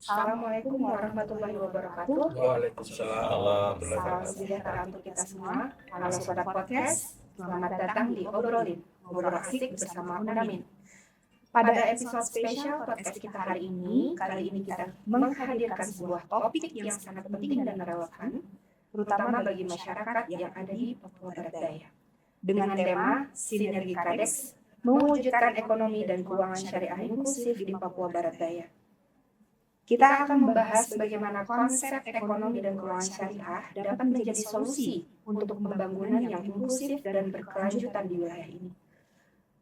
Assalamualaikum warahmatullahi wabarakatuh. Waalaikumsalam. Salam sejahtera untuk kita semua. Halo Sobat Podcast, selamat datang di Obrolin, ngobrol asik bersama Undamin. Pada episode spesial podcast kita kali ini kita menghadirkan sebuah topik yang sangat penting dan relevan, terutama bagi masyarakat yang ada di Papua Barat Daya. Dengan tema Sinergi Kades, mewujudkan ekonomi dan keuangan syariah inklusif di Papua Barat Daya. Kita akan membahas bagaimana konsep ekonomi dan keuangan syariah dapat menjadi solusi untuk pembangunan yang inklusif dan berkelanjutan di wilayah ini.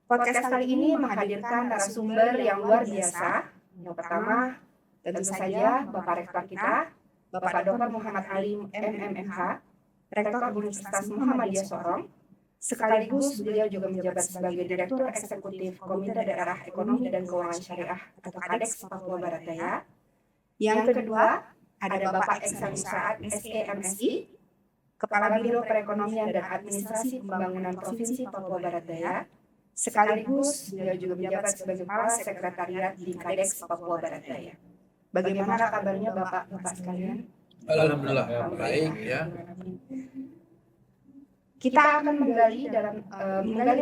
Podcast kali ini menghadirkan narasumber yang luar biasa. Yang pertama, tentu saja Bapak Rektor kita, Bapak Dr. Muhammad Ali MMMH, Rektor Universitas Muhammadiyah Sorong. Sekaligus beliau juga menjabat sebagai Direktur Eksekutif Komite Daerah Ekonomi dan Keuangan Syariah atau KADEX Papua Barat Daya. Yang kedua, ada Bapak Eksan Saad SEMSI, Kepala Biro Perekonomian dan Administrasi Pembangunan Provinsi Papua Barat Daya, sekaligus beliau juga menjabat sebagai Kepala Sekretariat di KADEX Papua Barat Daya. Bagaimana kabarnya Bapak sekalian? Alhamdulillah baik ya. Kita akan menggali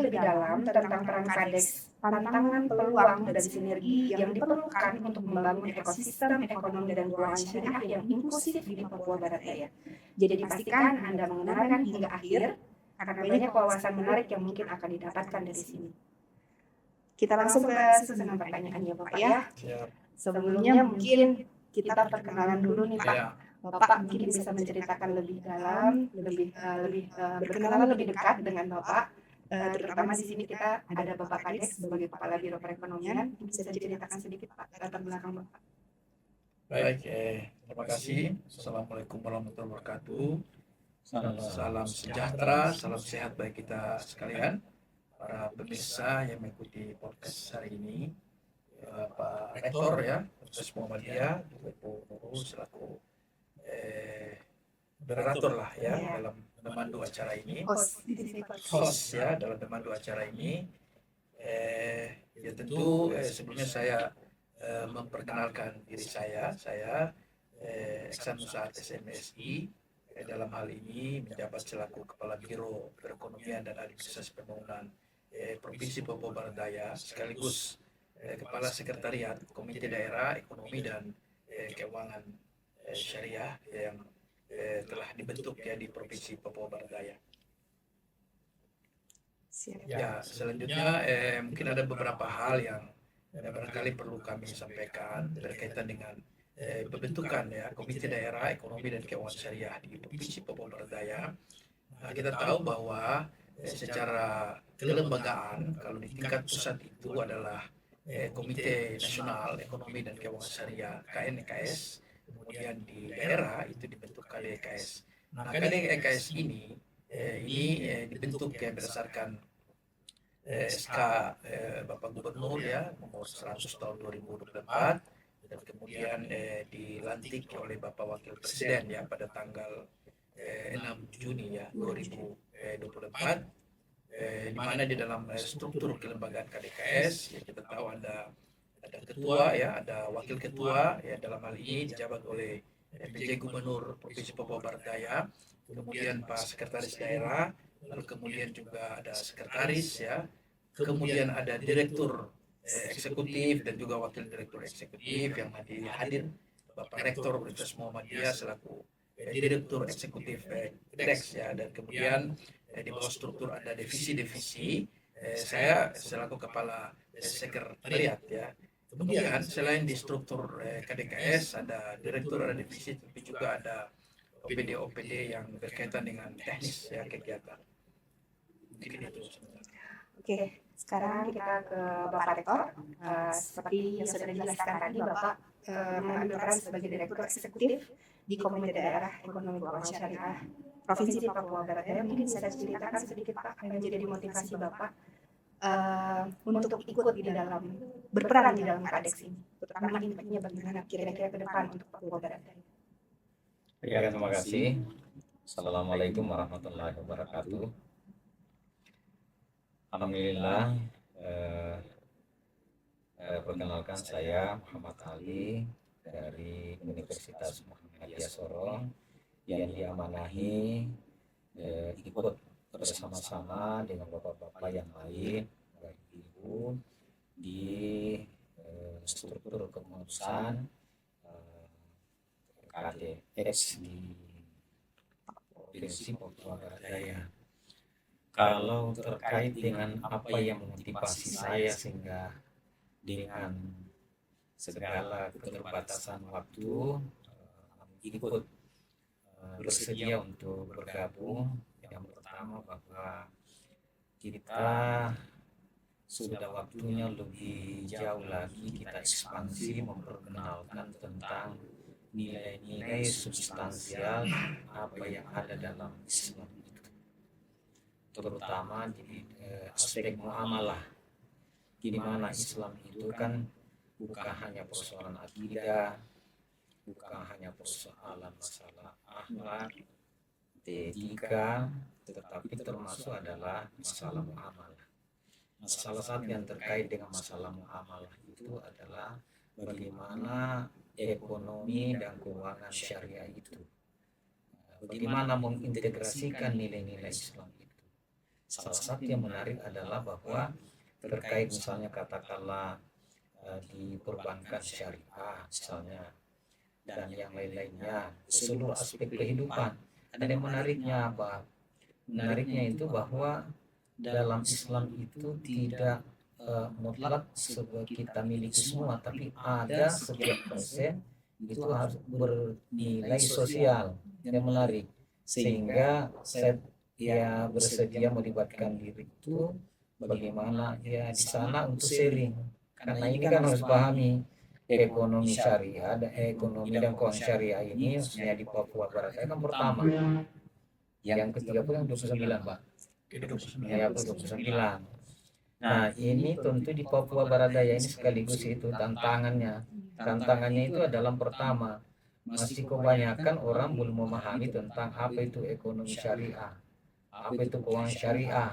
lebih dalam tentang peran KADEX, tantangan, peluang, dan sinergi yang diperlukan untuk membangun ekosistem ekonomi dan keuangan syariah yang inklusif di Papua Barat Daya. Jadi dipastikan Anda mendengarkan hingga akhir, karena banyak wawasan menarik yang mungkin akan didapatkan dari sini. Kita langsung ke susunan pertanyaan ya Bapak ya. Sebelumnya mungkin kita perkenalan dulu nih Pak. Bapak mungkin bisa menceritakan lebih dalam, berkenalan lebih dekat dengan Bapak. Terutama di sini kita ada Bapak KADEX sebagai Kepala Biro Perekonomian. Bisa diceritakan sedikit Pak latar belakang Bapak. Baik, terima kasih. Assalamualaikum warahmatullahi wabarakatuh. Salam sejahtera, salam sehat bagi kita sekalian. Para pemirsa yang mengikuti podcast hari ini, Pak Rektor ya, Universitas Muhammadiyah, Ibu Nurul selaku moderator lah ya dalam memandu acara ini, host ya dalam memandu acara ini. Ya tentu sebelumnya saya memperkenalkan diri saya Eksan Saad SMSI, dalam hal ini menjabat selaku Kepala Biro Perekonomian dan Administrasi Pembangunan Provinsi Papua Barat Daya, sekaligus Kepala Sekretariat Komite Daerah Ekonomi dan Keuangan Syariah yang telah dibentuk ya di Provinsi Papua Barat Daya. Ya, selanjutnya mungkin ada beberapa hal yang barangkali perlu kami sampaikan berkaitan dengan pembentukan ya Komite Daerah Ekonomi dan Keuangan Syariah di Provinsi Papua Barat Daya. Nah, kita tahu bahwa secara kelembagaan kalau di tingkat pusat itu adalah Komite Nasional Ekonomi dan Keuangan Syariah KNEKS. Kemudian di daerah itu dibentuk KDEKS. Nah, KDEKS ini dibentuk berdasarkan SK Bapak Gubernur ya nomor 100 tahun 2024, dan kemudian dilantik oleh Bapak Wakil Presiden ya pada tanggal 6 Juni ya 2024, di mana di dalam struktur kelembagaan KDKS ya kita tahu ada ketua ya, ada wakil ketua ya, dalam hal ini dijabat oleh PJ Gubernur Provinsi Papua Barat Daya, kemudian Pak Sekretaris Daerah, lalu kemudian juga ada sekretaris ya, kemudian ada direktur eksekutif dan juga wakil direktur eksekutif yang hadir Bapak Rektor Universitas Muhammadiyah selaku direktur eksekutif KADEX ya, dan kemudian di bawah struktur ada divisi-divisi, saya selaku kepala sekretariat ya. Kemudian selain di struktur KDKS ada direktur, ada divisi, tapi juga ada OPD yang berkaitan dengan teknis ya kegiatan. Mungkin itu sebenarnya. Oke, sekarang kita ke Bapak Rektor. Seperti yang sudah dijelaskan tadi, Bapak mengambil peran sebagai Direktur Eksekutif di Komite Daerah Ekonomi Keuangan Syariah Provinsi Papua Barat Daya. Mungkin bisa diceritakan sedikit Pak, apa yang menjadi motivasi Bapak untuk ikut di dalam berperan di dalam KADEX ini, terutama impactnya bagaimana kira-kira ke depan untuk Papua Barat Daya. Ya, terima kasih. Assalamualaikum warahmatullahi wabarakatuh. Alhamdulillah, perkenalkan saya Muhammad Ali, dari Universitas Muhammadiyah Sorong yang diamanahi ikut bersama-sama dengan bapak-bapak yang lain, bapak ibu di struktur kepengurusan KDX di Provinsi Papua Barat Daya. Kalau terkait dengan apa yang memotivasi saya sehingga dengan segala keterbatasan waktu ikut bersedia untuk bergabung, yang pertama bahwa kita sudah waktunya lebih jauh lagi kita ekspansi memperkenalkan tentang nilai-nilai substansial apa yang ada dalam Islam itu, terutama di aspek muamalah, di mana Islam itu kan bukan hanya persoalan akidah, bukan hanya persoalan masalah akhlak, etika, tetapi termasuk adalah masalah muamalah. Salah satu yang terkait dengan masalah muamalah itu adalah bagaimana ekonomi dan keuangan syariah itu, bagaimana mengintegrasikan nilai-nilai Islam itu. Salah satu yang menarik adalah bahwa terkait misalnya katakanlah di perbankan syariah misalnya dan yang lain-lainnya, seluruh aspek kehidupan. Ada yang menariknya apa? Menariknya itu bahwa dalam Islam itu tidak mutlak kita miliki semua, tapi ada sekian persen itu harus bernilai sosial yang menarik, sehingga saya bersedia melibatkan diri itu bagaimana di sana untuk sharing, karena ini kan harus pahami ekonomi syariah dan ekonomi dan keuangan syariah ini khususnya di Papua Barat Daya kan pertama, yang ketiga pun yang 29 Pak, ya 29. Nah ini tentu di Papua Barat Daya ini sekaligus itu tantangannya itu adalah pertama, masih kebanyakan orang belum memahami tentang apa itu ekonomi syariah, apa itu keuangan syariah.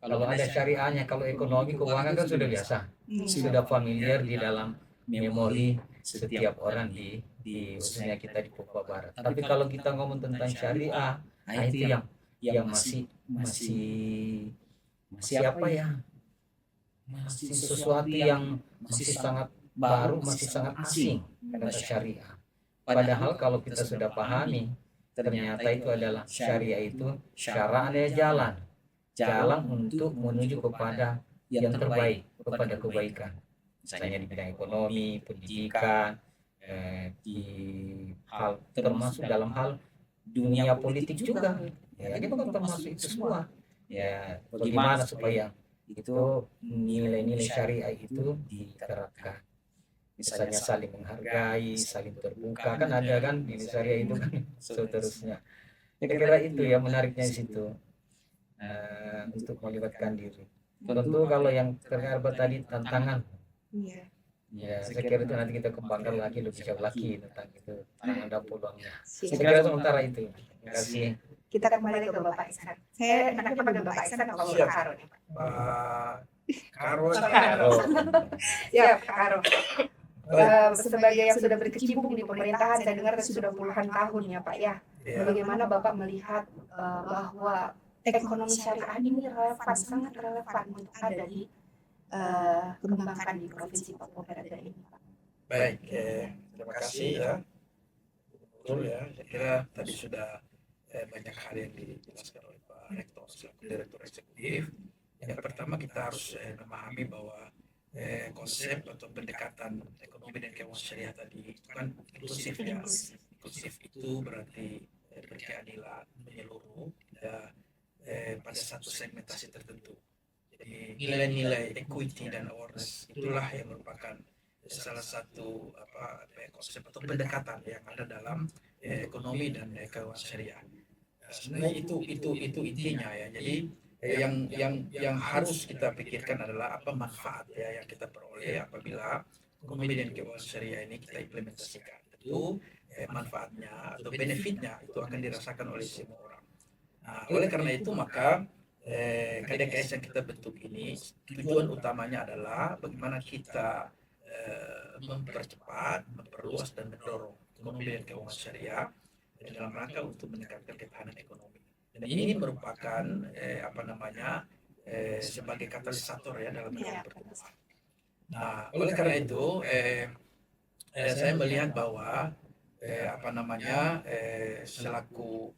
Kalau ada syariahnya, kalau ekonomi keuangan kan sudah biasa, sudah familiar di dalam memori setiap orang di khususnya kita di Papua Barat. Tapi kalau kita ngomong tentang syariah, nah itu yang masih apa ya? Masih sesuatu yang masih sangat baru, masih sangat asing kata syariah. Padahal kalau kita sudah pahami, ternyata itu adalah syariah itu syara adalah jalan untuk menuju kepada yang terbaik, kepada kebaikan. Misalnya di bidang ekonomi, pendidikan, di hal termasuk dalam hal dunia politik juga. Ya, ini bukan termasuk itu semua. Ya, bagaimana supaya itu nilai-nilai syariah itu diterapkan. Misalnya saling menghargai, saling terbuka, kan ada kan nilai syariah itu kan seterusnya. Kira-kira itu ya menariknya di situ. Untuk melibatkan diri. Tentu kalau yang terkait tadi tantangan, ya saya kira itu nanti kita kembangkan lagi lebih jauh lagi tentang itu, ada peluangnya. Saya kira sementara itu. Terima kasih. Kita kembali ke Bapak Iksan. Saya enaknya panggil Bapak Iksan atau Bapak Karo nih? Karo. Ya, Pak Karo. Sebagai yang sudah berkecimpung di pemerintahan, saya dengar sudah puluhan tahun ya Pak ya. Bagaimana Bapak melihat bahwa ekonomi syariah ini relevan, sangat relevan untuk ada di kembangkan di Provinsi Papua Barat Daya ini Pak? Baik, terima kasih ya. Betul ya, saya kira tadi sudah banyak hal yang dijelaskan oleh Pak Rektor selaku Direktur Eksekutif. Yang pertama kita harus memahami bahwa konsep atau pendekatan ekonomi dan keuangan syariah tadi itu kan inklusif ya. Inklusif itu berarti berkeadilan menyeluruh, tidak pada satu segmentasi tertentu. Jadi nilai-nilai equity dan awareness itulah yang merupakan salah satu konsep atau pendekatan yang ada dalam ekonomi dan keuangan syariah. Sebenarnya itu intinya ya. Jadi yang harus kita pikirkan adalah apa manfaat ya yang kita peroleh apabila ekonomi dan keuangan syariah ini kita implementasikan. Tentu manfaatnya atau benefitnya itu akan dirasakan oleh semua orang. Nah, oleh karena itu maka KDKS yang kita bentuk ini tujuan utamanya adalah bagaimana kita mempercepat, memperluas dan mendorong ekonomi dan keuangan syariah dalam rangka untuk meningkatkan ketahanan ekonomi. Dan ini merupakan sebagai katalisator ya dalam mendorong pertumbuhan. Nah, oleh karena itu saya melihat bahwa selaku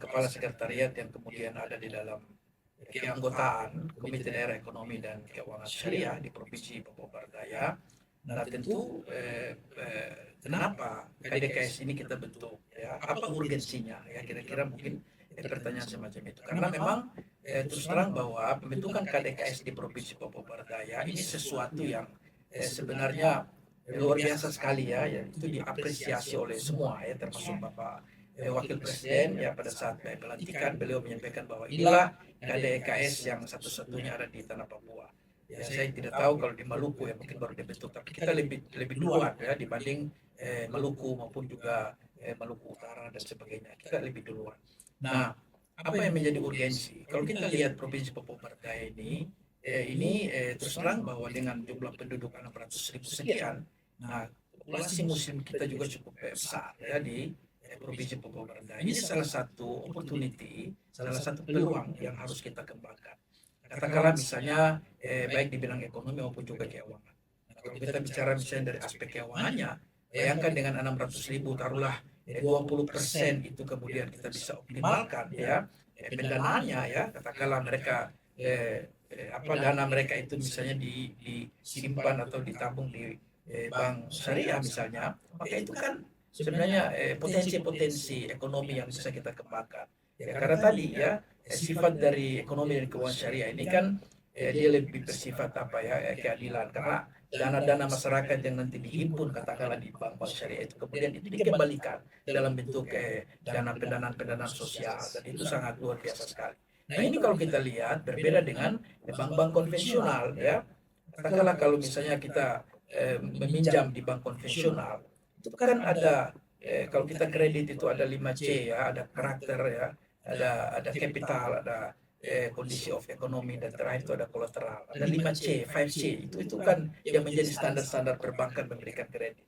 kepala sekretariat yang kemudian ada di dalam keanggotaan Komite Daerah Ekonomi dan Keuangan Syariah di Provinsi Papua Barat Daya. Nah, tentu kenapa KDKS ini kita bentuk ya? Apa urgensinya ya, kira-kira mungkin pertanyaan semacam itu. Karena memang terus terang bahwa pembentukan KDKS di Provinsi Papua Barat Daya ini sesuatu yang sebenarnya luar biasa sekali ya, itu diapresiasi oleh semua ya, termasuk Bapak Wakil Presiden ya. Pada saat pelantikan beliau menyampaikan bahwa inilah KDKS yang satu-satunya ada di tanah Papua. Ya, saya tidak tahu kalau di Maluku ya mungkin baru dibentuk, tapi kita lebih duluan ya dibanding Maluku maupun juga Maluku Utara dan sebagainya. Kita lebih duluan. Nah, apa yang menjadi urgensi? Kalau kita lihat Provinsi Papua Barat Daya ini terus terang bahwa dengan jumlah penduduk 600.000 sekian, nah populasi Muslim kita juga cukup besar ya di Provinsi Papua Barat Daya. Ini salah satu opportunity, salah satu peluang yang harus kita kembangkan. Katakanlah misalnya baik di bidang ekonomi maupun juga keuangan. Nah, kalau kita bicara misalnya dari aspek keuangannya, bayangkan dengan 600.000 taruhlah 20% itu kemudian kita bisa optimalkan ya pendanaannya ya. Katakanlah mereka dana mereka itu misalnya disimpan atau ditabung di bank syariah misalnya, maka itu kan sebenarnya potensi-potensi ekonomi yang bisa kita kembangkan. Ya, karena tadi ya sifat dari ekonomi dan keuangan syariah ini kan dia lebih bersifat keadilan, karena dana-dana masyarakat yang nanti dihimpun katakanlah di bank-bank syariah itu kemudian itu dikembalikan dalam bentuk dana pendanaan sosial, dan itu sangat luar biasa sekali. Nah, ini kalau kita lihat berbeda dengan bank-bank konvensional ya. Katakanlah kalau misalnya kita meminjam di bank konvensional, itu kan ada kalau kita kredit itu ada 5C ya, ada karakter ya, ada capital, ada kondisi of ekonomi, dan terakhir itu ada kolateral. Ada 5C, 5C itu kan yang menjadi standar-standar perbankan memberikan kredit.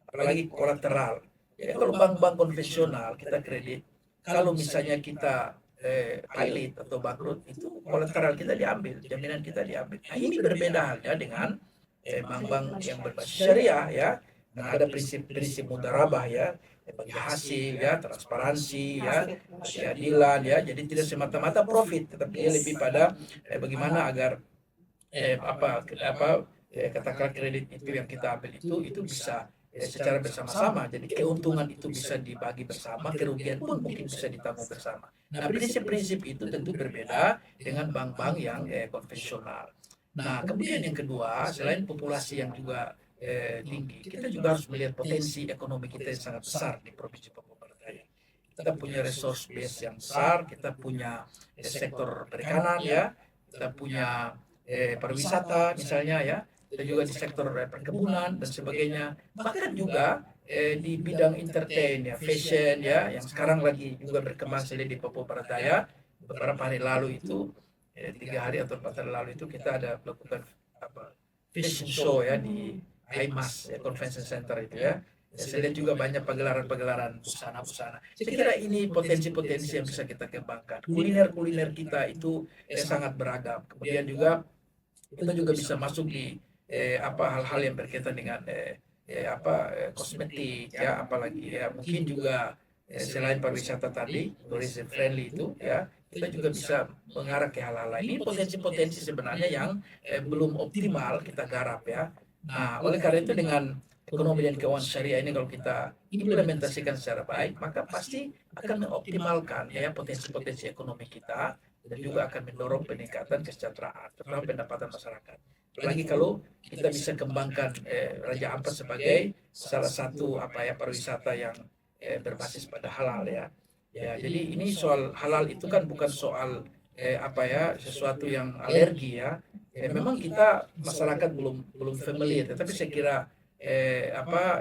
Apalagi kolateral. Ya, kalau bank-bank konvensional kita kredit, kalau misalnya kita pilot atau bangkrut, itu kolateral kita diambil, jaminan kita diambil. Nah, ini berbeda halnya dengan bank-bank yang berbasis syariah ya. Nah, ada prinsip mudarabah ya, bagi hasil ya, transparansi ya, keadilan ya. Jadi tidak semata-mata profit, tetapi dia lebih pada bagaimana agar katakan kredit itu yang kita ambil itu bisa secara bersama-sama. Jadi keuntungan itu bisa dibagi bersama, kerugian pun mungkin bisa ditanggung bersama. Nah, prinsip-prinsip itu tentu berbeda dengan bank-bank yang konvensional. Nah, kemudian yang kedua, selain populasi yang juga tinggi, kita juga harus melihat potensi ekonomi kita yang sangat besar di Provinsi Papua Barat Daya. Kita punya resource base yang besar, kita punya sektor perikanan ya, kita punya pariwisata misalnya ya, kita juga di sektor perkebunan dan sebagainya. Bahkan juga di bidang entertain ya, fashion ya, yang sekarang lagi juga berkembang sekali di Papua Barat Daya. Beberapa hari lalu itu 3 hari atau 4 hari lalu itu kita ada melakukan fashion show ya di IMAS ya, Convention Center itu ya. Saya lihat juga banyak pagelaran-pagelaran busana-busana. Saya kira ini potensi-potensi yang bisa kita kembangkan. Kuliner-kuliner kita itu sangat beragam. Kemudian juga kita juga bisa masuk di hal-hal yang berkaitan dengan kosmetik ya, apalagi ya mungkin juga selain pariwisata tadi, tourism friendly itu ya, kita juga bisa mengarah ke hal-hal lain. Ini potensi-potensi sebenarnya yang belum optimal kita garap ya. Nah, oleh karena itu dengan ekonomi dan keuangan syariah ini kalau kita implementasikan secara baik, maka pasti akan mengoptimalkan ya potensi-potensi ekonomi kita, dan juga akan mendorong peningkatan kesejahteraan terutama pendapatan masyarakat. Apalagi kalau kita bisa kembangkan Raja Ampat sebagai salah satu pariwisata yang berbasis pada halal ya. Ya, jadi ini soal halal itu kan bukan soal sesuatu yang alergi ya. Memang kita masyarakat belum familiar, tetapi saya kira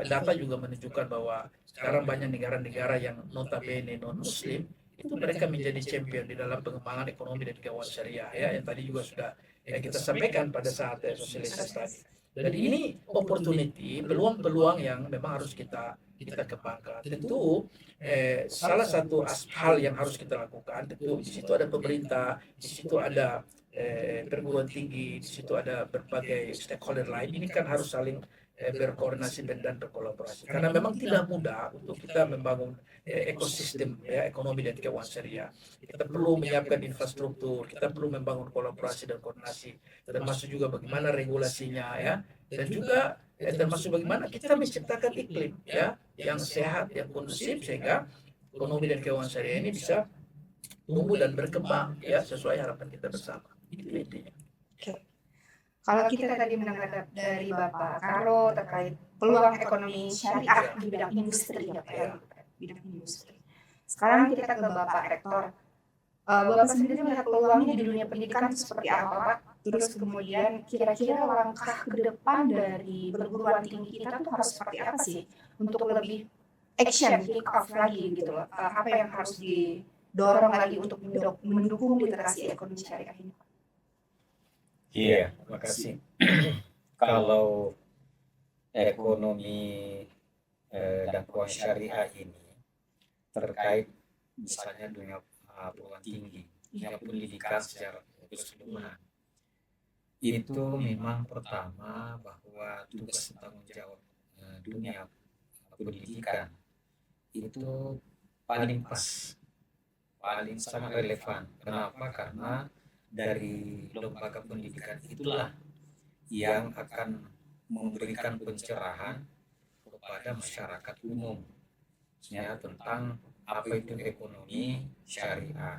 data juga menunjukkan bahwa sekarang banyak negara-negara yang notabene non muslim itu mereka menjadi champion di dalam pengembangan ekonomi dan keuangan syariah ya, yang tadi juga sudah kita sampaikan pada saat sosialisasi tadi. Dan ini opportunity, peluang-peluang yang memang harus kita kembangkan. Tentu salah satu hal yang harus kita lakukan, tentu di situ ada pemerintah, di situ ada perguruan tinggi, di situ ada berbagai stakeholder lain. Ini kan harus saling berkoordinasi dan berkolaborasi. Karena memang tidak mudah untuk kita membangun ekosistem ekonomi dan keuangan syariah. Kita perlu menyiapkan infrastruktur, kita perlu membangun kolaborasi dan koordinasi, termasuk juga bagaimana regulasinya dan juga termasuk bagaimana kita menciptakan iklim yang sehat, yang kondusif sehingga ekonomi dan keuangan syariah ini bisa tumbuh dan berkembang sesuai harapan kita bersama. Itu intinya. Kalau kita tadi mendengar dari Bapak Karo terkait peluang ekonomi syariah di bidang industri bidang industri. Sekarang kita ke Bapak Rektor. Bapak sendiri melihat peluangnya di dunia pendidikan seperti apa, Pak? Terus kemudian kira-kira langkah ke depan dari perguruan tinggi kita tuh harus seperti apa sih untuk lebih action, kick off lagi gitu loh. Apa yang harus didorong lagi untuk mendukung literasi ekonomi syariah ini? Iya, terima kasih. Kalau ekonomi dan keuangan syariah ini terkait misalnya dunia perguruan tinggi, dunia pendidikan secara keseluruhan, itu memang pertama bahwa tugas tanggung jawab dunia pendidikan itu paling pas, paling sangat relevan. Kenapa? Karena dari lembaga pendidikan itulah yang akan memberikan pencerahan kepada masyarakat umum tentang apa itu ekonomi syariah.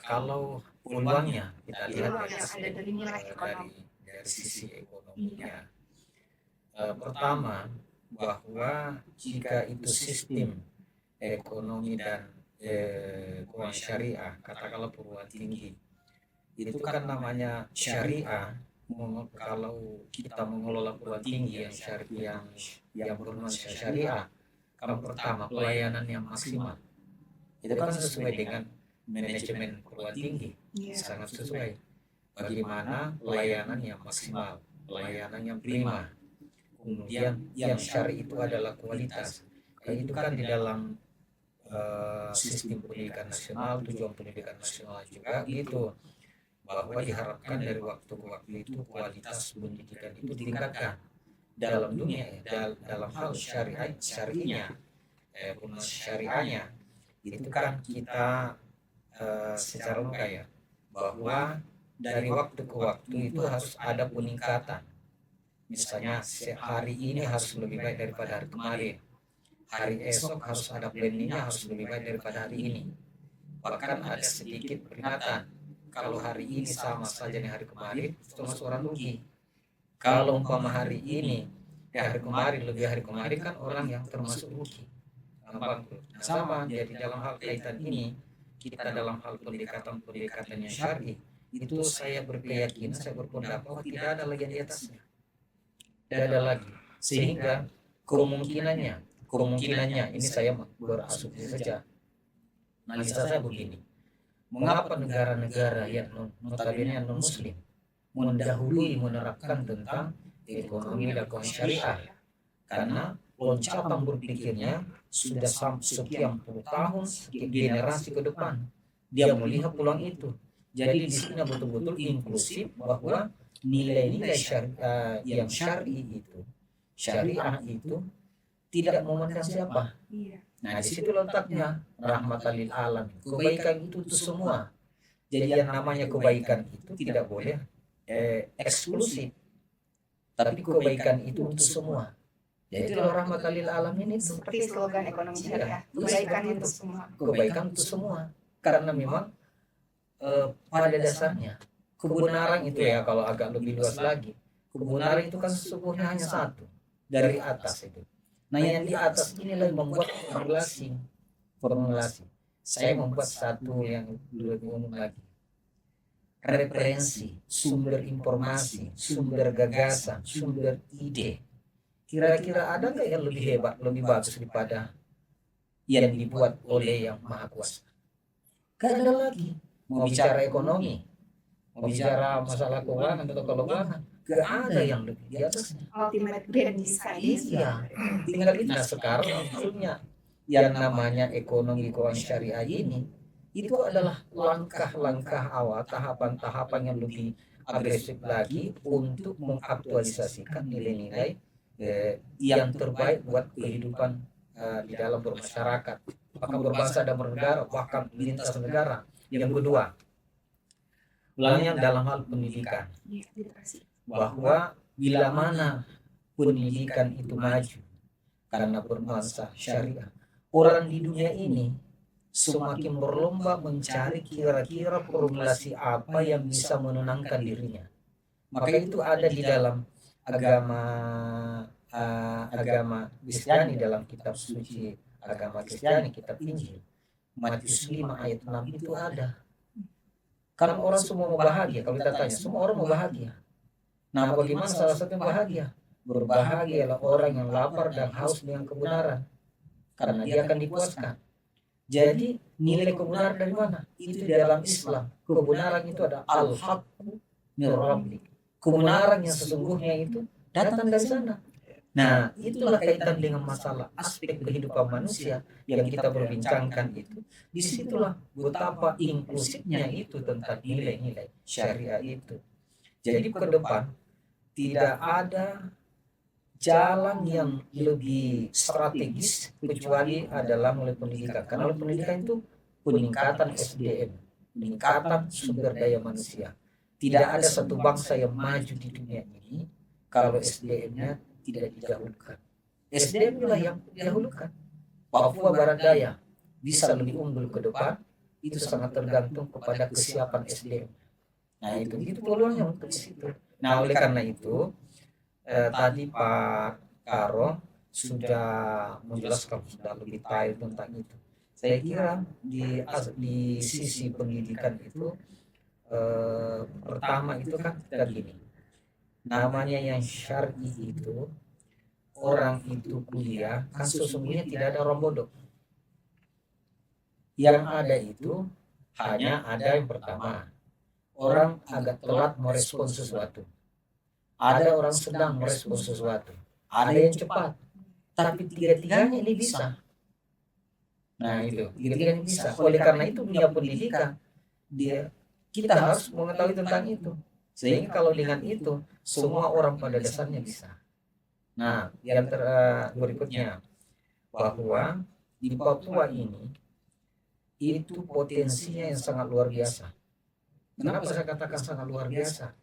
Kalau peluangnya kita lihat dari sisi ekonominya, pertama bahwa jika itu sistem ekonomi dan keuangan syariah, katakanlah perguruan tinggi, itu kan namanya syariah. Kalau kita mengelola perguruan tinggi yang bernuansa syariah, yang pertama pelayanan yang maksimal, itu kan sesuai dengan manajemen perguruan tinggi, sangat sesuai. Bagaimana pelayanan yang maksimal, pelayanan yang prima, kemudian yang syari itu adalah kualitas. Itu kan di dalam sistem pendidikan nasional, tujuan pendidikan nasional juga gitu, bahwa diharapkan dari waktu ke waktu itu kualitas pendidikan itu ditingkatkan dalam dunia, dalam hal syariahnya, syariahnya itu kan kita secara umum bahwa dari waktu ke waktu itu harus ada peningkatan. Misalnya hari ini harus lebih baik daripada hari kemarin, hari esok harus ada planningnya harus lebih baik daripada hari ini. Bahkan ada sedikit peringatan, kalau hari ini sama saja dengan hari kemarin, itu termasuk orang rugi. Kalau umpama hari ini hari kemarin lebih hari kemarin, kan orang yang termasuk rugi. Sama, jadi dalam hal kaitan ini, kita dalam hal pendekatan yang syar'i, itu saya berkeyakinan, saya berpendapat bahwa tidak ada lagi di atasnya. Tidak ada lagi. Sehingga kemungkinannya ini saya berasumsi saja. Analisa saya begini. Mengapa negara-negara yang notabene non muslim mendahului menerapkan tentang ekonomi dan keuangan syariah? Karena loncatan berpikirnya sudah sekian puluh tahun, sekian generasi ke depan, dia melihat peluang itu. Jadi di sini betul-betul inklusif bahwa nilai-nilai yang syariah itu tidak memandang siapa. Nah, di situ letaknya rahmatan lil alamin. Kebaikan itu semua. Jadi yang namanya kebaikan itu tidak boleh eksklusif, tapi kebaikan itu untuk semua. Jadi kalau rahmatan lil alamin itu seperti slogan ekonomi syariah, kebaikan untuk semua. Kebaikan untuk semua. Karena memang pada dasarnya kebenaran itu kalau agak lebih luas lagi, kebenaran itu kan sesungguhnya hanya satu dari atas itu. Nah, yang di atas inilah membuat formulasi. Saya membuat satu yang lebih umum lagi. Referensi, sumber informasi, sumber gagasan, sumber ide. Kira-kira ada nggak yang lebih hebat, lebih bagus daripada yang dibuat oleh yang maha kuasa? Gak ada lagi. Mau bicara ekonomi, mau bicara masalah keuangan atau keuangan, gak ada yang lebih di atasnya. Ultimate grand design. Iya, tinggal itu. Nah sekarang maksudnya yang namanya ekonomi keuangan syariah ini itu adalah langkah-langkah awal, tahapan-tahapan yang lebih agresif lagi untuk mengaktualisasikan nilai-nilai yang terbaik buat kehidupan di dalam bermasyarakat, bahkan berbangsa dan bernegara, bahkan lintas negara. Yang kedua, ulangnya dalam hal pendidikan, bahwa bila mana pendidikan itu maju karena bernuansa syariah, orang di dunia ini semakin berlomba mencari kira-kira formulasi apa yang bisa menenangkan dirinya. Maka itu ada di dalam agama Kristiani, dalam kitab suci agama Kristiani, kitab Injil, Matius 5 ayat 6 itu ada. Karena orang semua mau bahagia, kalau kita tanya, semua orang mau bahagia. Nah, bagaimana salah satu yang bahagia? Berbahagialah orang yang lapar dan haus dengan kebenaran, karena dia akan dipuaskan. Jadi nilai kebenaran dari mana? Itu di dalam Islam. Kebenaran itu ada al-haqqu min rabbik. Kebenaran yang sesungguhnya itu datang dari sana. Nah, itulah kaitan dengan masalah aspek kehidupan manusia yang kita perbincangkan itu. Disitulah betapa inklusifnya itu tentang nilai-nilai syariah itu. Jadi ke depan tidak ada jalan yang lebih strategis kecuali adalah melalui pendidikan. Karena melalui pendidikan itu peningkatan SDM, peningkatan sumber daya manusia. Tidak ada satu bangsa yang maju di dunia ini kalau SDM-nya tidak didahulukan. SDM itulah yang didahulukan. Papua Barat Daya bisa lebih unggul ke depan, itu sangat tergantung kepada kesiapan SDM. Nah itu peluangnya untuk situ. Nah oleh karena itu tadi Pak Karo sudah menjelaskan sudah lebih detail tentang itu. Saya kira di sisi pendidikan itu pertama itu kan kita gini, namanya yang syar'i itu orang itu kuliah kan sesungguhnya tidak ada orang bodoh. Yang ada itu hanya ada yang pertama, orang agak telat merespon sesuatu. Ada orang sedang merespon sesuatu, ada yang cepat, tapi tiga-tiganya ini bisa. Nah itu, tiga-tiganya bisa. Oleh karena itu dunia pendidikan, kita harus mengetahui tentang itu. Sehingga kalau dengan itu, semua orang pada dasarnya bisa. Nah, yang berikutnya, bahwa di Papua ini, itu potensinya yang sangat luar biasa. Kenapa saya katakan sangat luar biasa?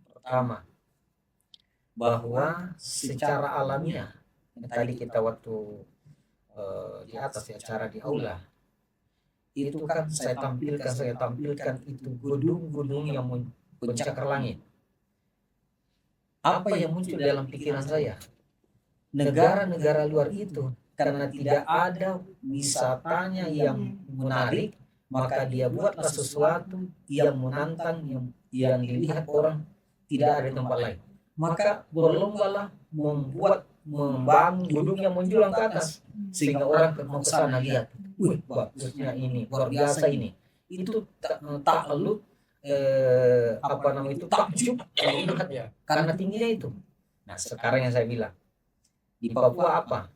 Pertama, bahwa secara alamiah yang tadi kita waktu di atas acara di aula itu kan saya tampilkan itu gedung-gedung yang mencakar langit. Apa yang muncul dalam pikiran saya? Negara-negara luar itu karena tidak ada wisatanya yang menarik, maka dia buatlah sesuatu yang menantang, yang dilihat orang tidak ada di tempat lain. Maka berlombalah membangun gedung yang menjulang ke atas sehingga orang mau ke sana lihat, wih bagusnya ini, luar biasa ini. Itu takluk takjub karena tingginya itu. Nah sekarang yang saya bilang di Papua apa?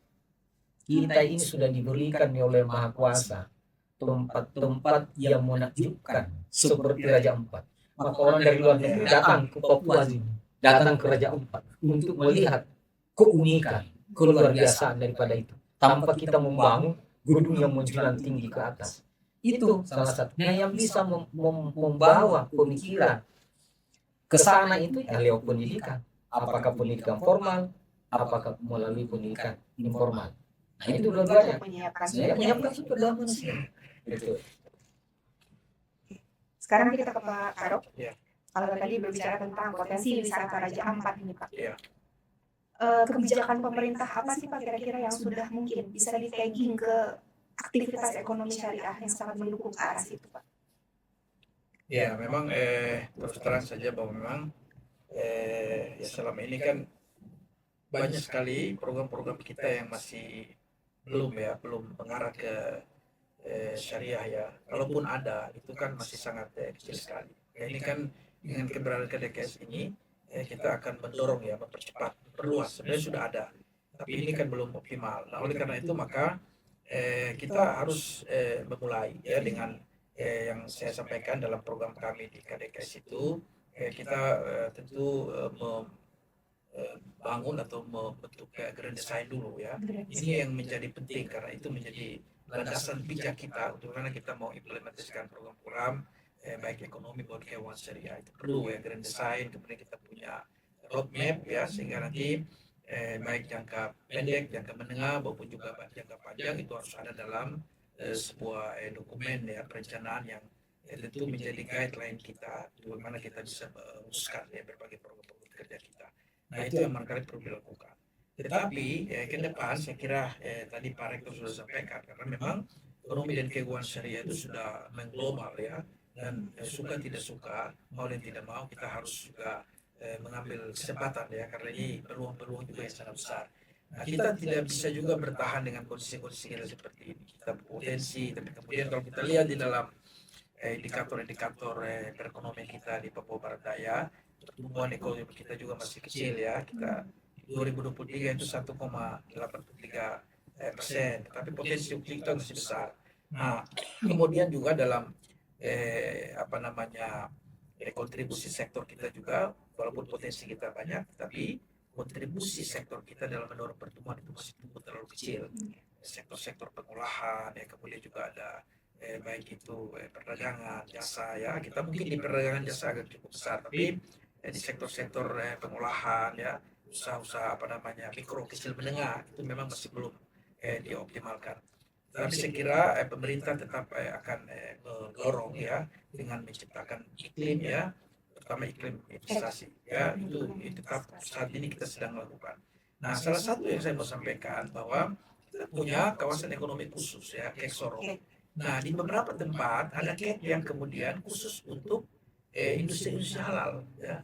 Kita ini sudah diberikan oleh Maha Kuasa tempat-tempat yang menakjubkan seperti Raja Ampat. Maka orang dari luar negeri datang ke Papua ini, datang ke Raja Ampat untuk melihat keunikan, keluar biasaan daripada itu. Tanpa kita membangun gedung yang menjulang tinggi ke atas. Itu salah satunya yang bisa membawa pemikiran ke sana itu ya lewat pendidikan. Apakah pendidikan formal, apakah melalui pendidikan informal. Nah itu dua-duanya. Menyiapkan sumber daya manusia. Betul. Sekarang kita ke Pak Karo. Ya. Kalau tadi berbicara tentang potensi wisata Raja Ampat ini Pak. Ya. Kebijakan pemerintah apa sih Pak kira-kira yang sudah mungkin bisa di-tagging ke aktivitas ekonomi syariah yang sangat mendukung ke arah situ Pak? Ya memang terus terang saja bahwa memang ya selama ini kan banyak sekali program-program kita yang masih belum mengarah ke syariah ya. Kalaupun ada itu kan masih sangat kecil sekali. Ini kan dengan keberadaan KDKS ini kita akan mendorong ya, mempercepat, perluas. Sebenarnya sudah ada, tapi ini kan belum optimal. Nah, oleh karena itu maka kita harus memulai ya dengan yang saya sampaikan dalam program kami di KDKS itu, kita tentu bangun atau membentuk grand design dulu ya. Ini yang menjadi penting karena itu menjadi landasan bijak kita untuk mana kita mau implementasikan program-program baik ekonomi maupun keuangan syariah. Itu perlu ya grand design, kemudian kita punya roadmap ya, sehingga nanti baik jangka pendek, jangka menengah maupun juga jangka panjang itu harus ada dalam sebuah dokumen ya, perencanaan yang tentu menjadi guideline kita bagaimana kita bisa merumuskan ya berbagai program-program kerja kita. Nah, itu yang barangkali perlu dilakukan. Tetapi ke depan saya kira tadi Pak Rektor sudah sampaikan, karena memang ekonomi dan keuangan syariah itu sudah mengglobal ya, dan suka tidak suka, mau dan tidak mau kita harus juga mengambil kesempatan ya, karena ini peluang-peluang juga yang sangat besar. Nah, kita tidak bisa juga bertahan dengan kondisi-kondisi kita seperti ini. Kita potensi, tapi kemudian kalau kita lihat di dalam indikator-indikator perekonomian kita di Papua Barat Daya, pertumbuhan ekonomi kita juga masih kecil ya. Kita 2023 itu 1,83%, tapi potensi kita masih besar. Nah, kemudian juga dalam kontribusi sektor kita juga, walaupun potensi kita banyak, tapi kontribusi sektor kita dalam mendorong pertumbuhan itu masih tumbuh terlalu kecil. Sektor-sektor pengolahan ya, kemudian juga ada baik itu perdagangan, jasa ya. Kita mungkin di perdagangan jasa agak cukup besar, tapi di sektor-sektor pengolahan ya, usaha-usaha mikro kecil menengah itu memang masih belum dioptimalkan. Tapi saya kira pemerintah tetap akan mendorong ya dengan menciptakan iklim ya, terutama iklim investasi ya, itu tetap saat ini kita sedang lakukan. Nah, salah satu yang saya mau sampaikan bahwa kita punya kawasan ekonomi khusus ya, KEK Sorong. Nah, di beberapa tempat ada KEK yang kemudian khusus untuk industri-industri halal ya.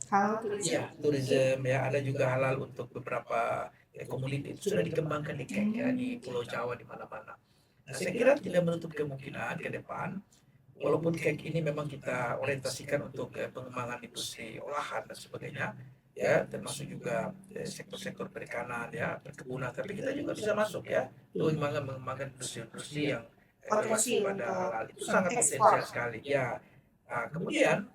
Ya, tourism ya, ada juga halal untuk beberapa komoditi itu sudah dikembangkan di KEK ya, di Pulau Jawa di mana-mana. Nah, saya kira tidak menutup kemungkinan ke depan, walaupun KEK ini memang kita orientasikan untuk pengembangan industri olahan dan sebagainya ya, termasuk juga sektor-sektor perikanan ya, perkebunan, tapi kita juga bisa masuk ya untuk mengembangkan industri-industri yang berbasis pada halal. Itu sangat potensial sekali ya. Nah, kemudian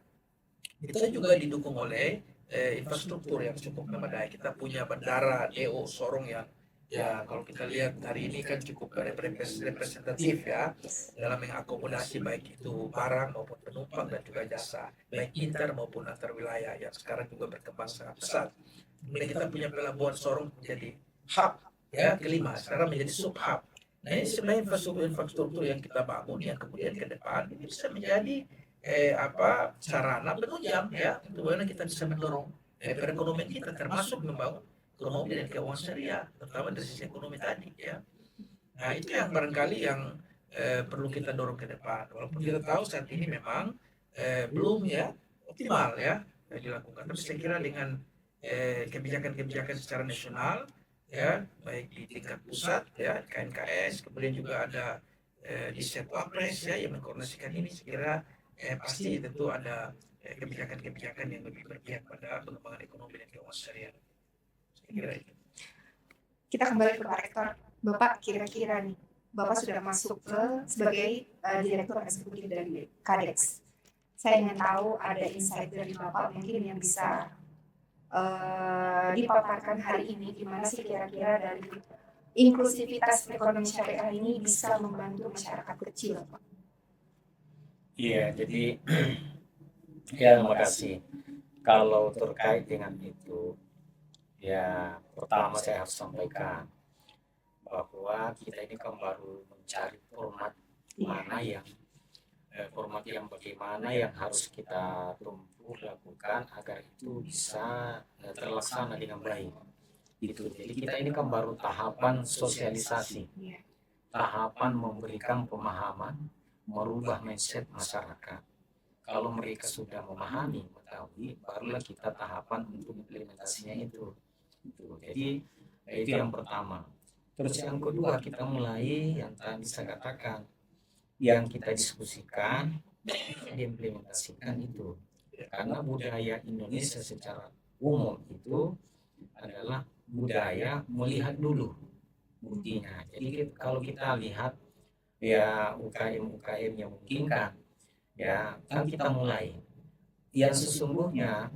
kita juga didukung oleh infrastruktur yang cukup memadai. Kita punya bandara DO Sorong yang ya kalau kita lihat hari ini kan cukup representatif ya dalam mengakomodasi baik itu barang maupun penumpang dan juga jasa, baik inter maupun antar wilayah yang sekarang juga berkembang sangat pesat. Kemudian kita punya pelabuhan Sorong menjadi hub ya, kelima sekarang menjadi sub hub. Nah, ini sebenarnya infrastruktur yang kita bangun yang kemudian ke depan ini bisa menjadi sarana penunjang ya untuk bagaimana kita bisa mendorong perekonomian kita, termasuk membangun ekonomi dan keuangan syariah, terutama dari sisi ekonomi tadi ya. Nah, itu yang barangkali yang perlu kita dorong ke depan, walaupun kita tahu saat ini memang belum ya optimal ya dilakukan, tapi saya kira dengan kebijakan-kebijakan secara nasional ya, baik di tingkat pusat ya KNKS, kemudian juga ada di Setwapres ya yang mengkoordinasikan ini, saya kira pasti tentu ada kebijakan-kebijakan yang lebih berpihak pada pengembangan ekonomi dan keuangan syariah. Saya kira itu. Kita kembali ke Pak Rektor. Bapak kira-kira nih, Bapak sudah masuk ke sebagai Direktur Eksekutif dari KADEX. Saya ingin tahu ada insight dari Bapak mungkin yang bisa dipaparkan hari ini, gimana sih kira-kira dari inklusivitas ekonomi syariah ini bisa membantu masyarakat kecil, Pak? Iya, jadi ya terima kasih. Kalau terkait dengan itu, ya pertama saya harus sampaikan bahwa kita ini kan baru mencari format bagaimana yang harus kita tempuh lakukan agar itu bisa terlaksana dengan baik. Itu. Jadi kita ini kan baru tahapan sosialisasi, tahapan memberikan pemahaman, merubah mindset masyarakat. Kalau mereka sudah memahami, mengetahui, barulah kita tahapan untuk implementasinya itu. Jadi itu yang pertama. Terus yang kedua, kita mulai yang tadi saya katakan, yang kita diskusikan, diimplementasikan itu. Karena budaya Indonesia secara umum itu adalah budaya melihat dulu buktinya. Jadi kalau kita lihat ya UKM yang memungkinkan, ya kan kita mulai. Yang sesungguhnya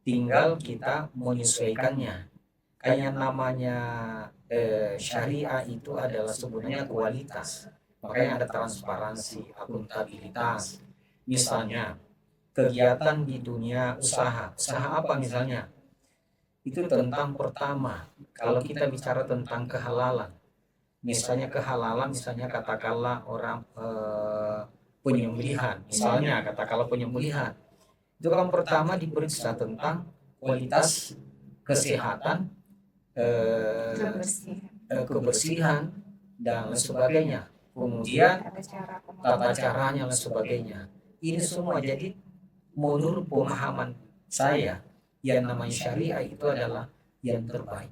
tinggal kita menyesuaikannya. Kayak namanya syariah itu adalah sebenarnya kualitas. Makanya ada transparansi, akuntabilitas. Misalnya kegiatan di dunia usaha, usaha apa misalnya? Itu tentang pertama, kalau kita bicara tentang kehalalan, misalnya katakanlah orang penyembelihan, misalnya katakanlah penyembelihan, itu kan pertama diperiksa tentang kualitas kesehatan, kebersihan dan lain sebagainya, kemudian tata caranya dan sebagainya. Ini semua jadi menurut pemahaman saya yang namanya syariah itu adalah yang terbaik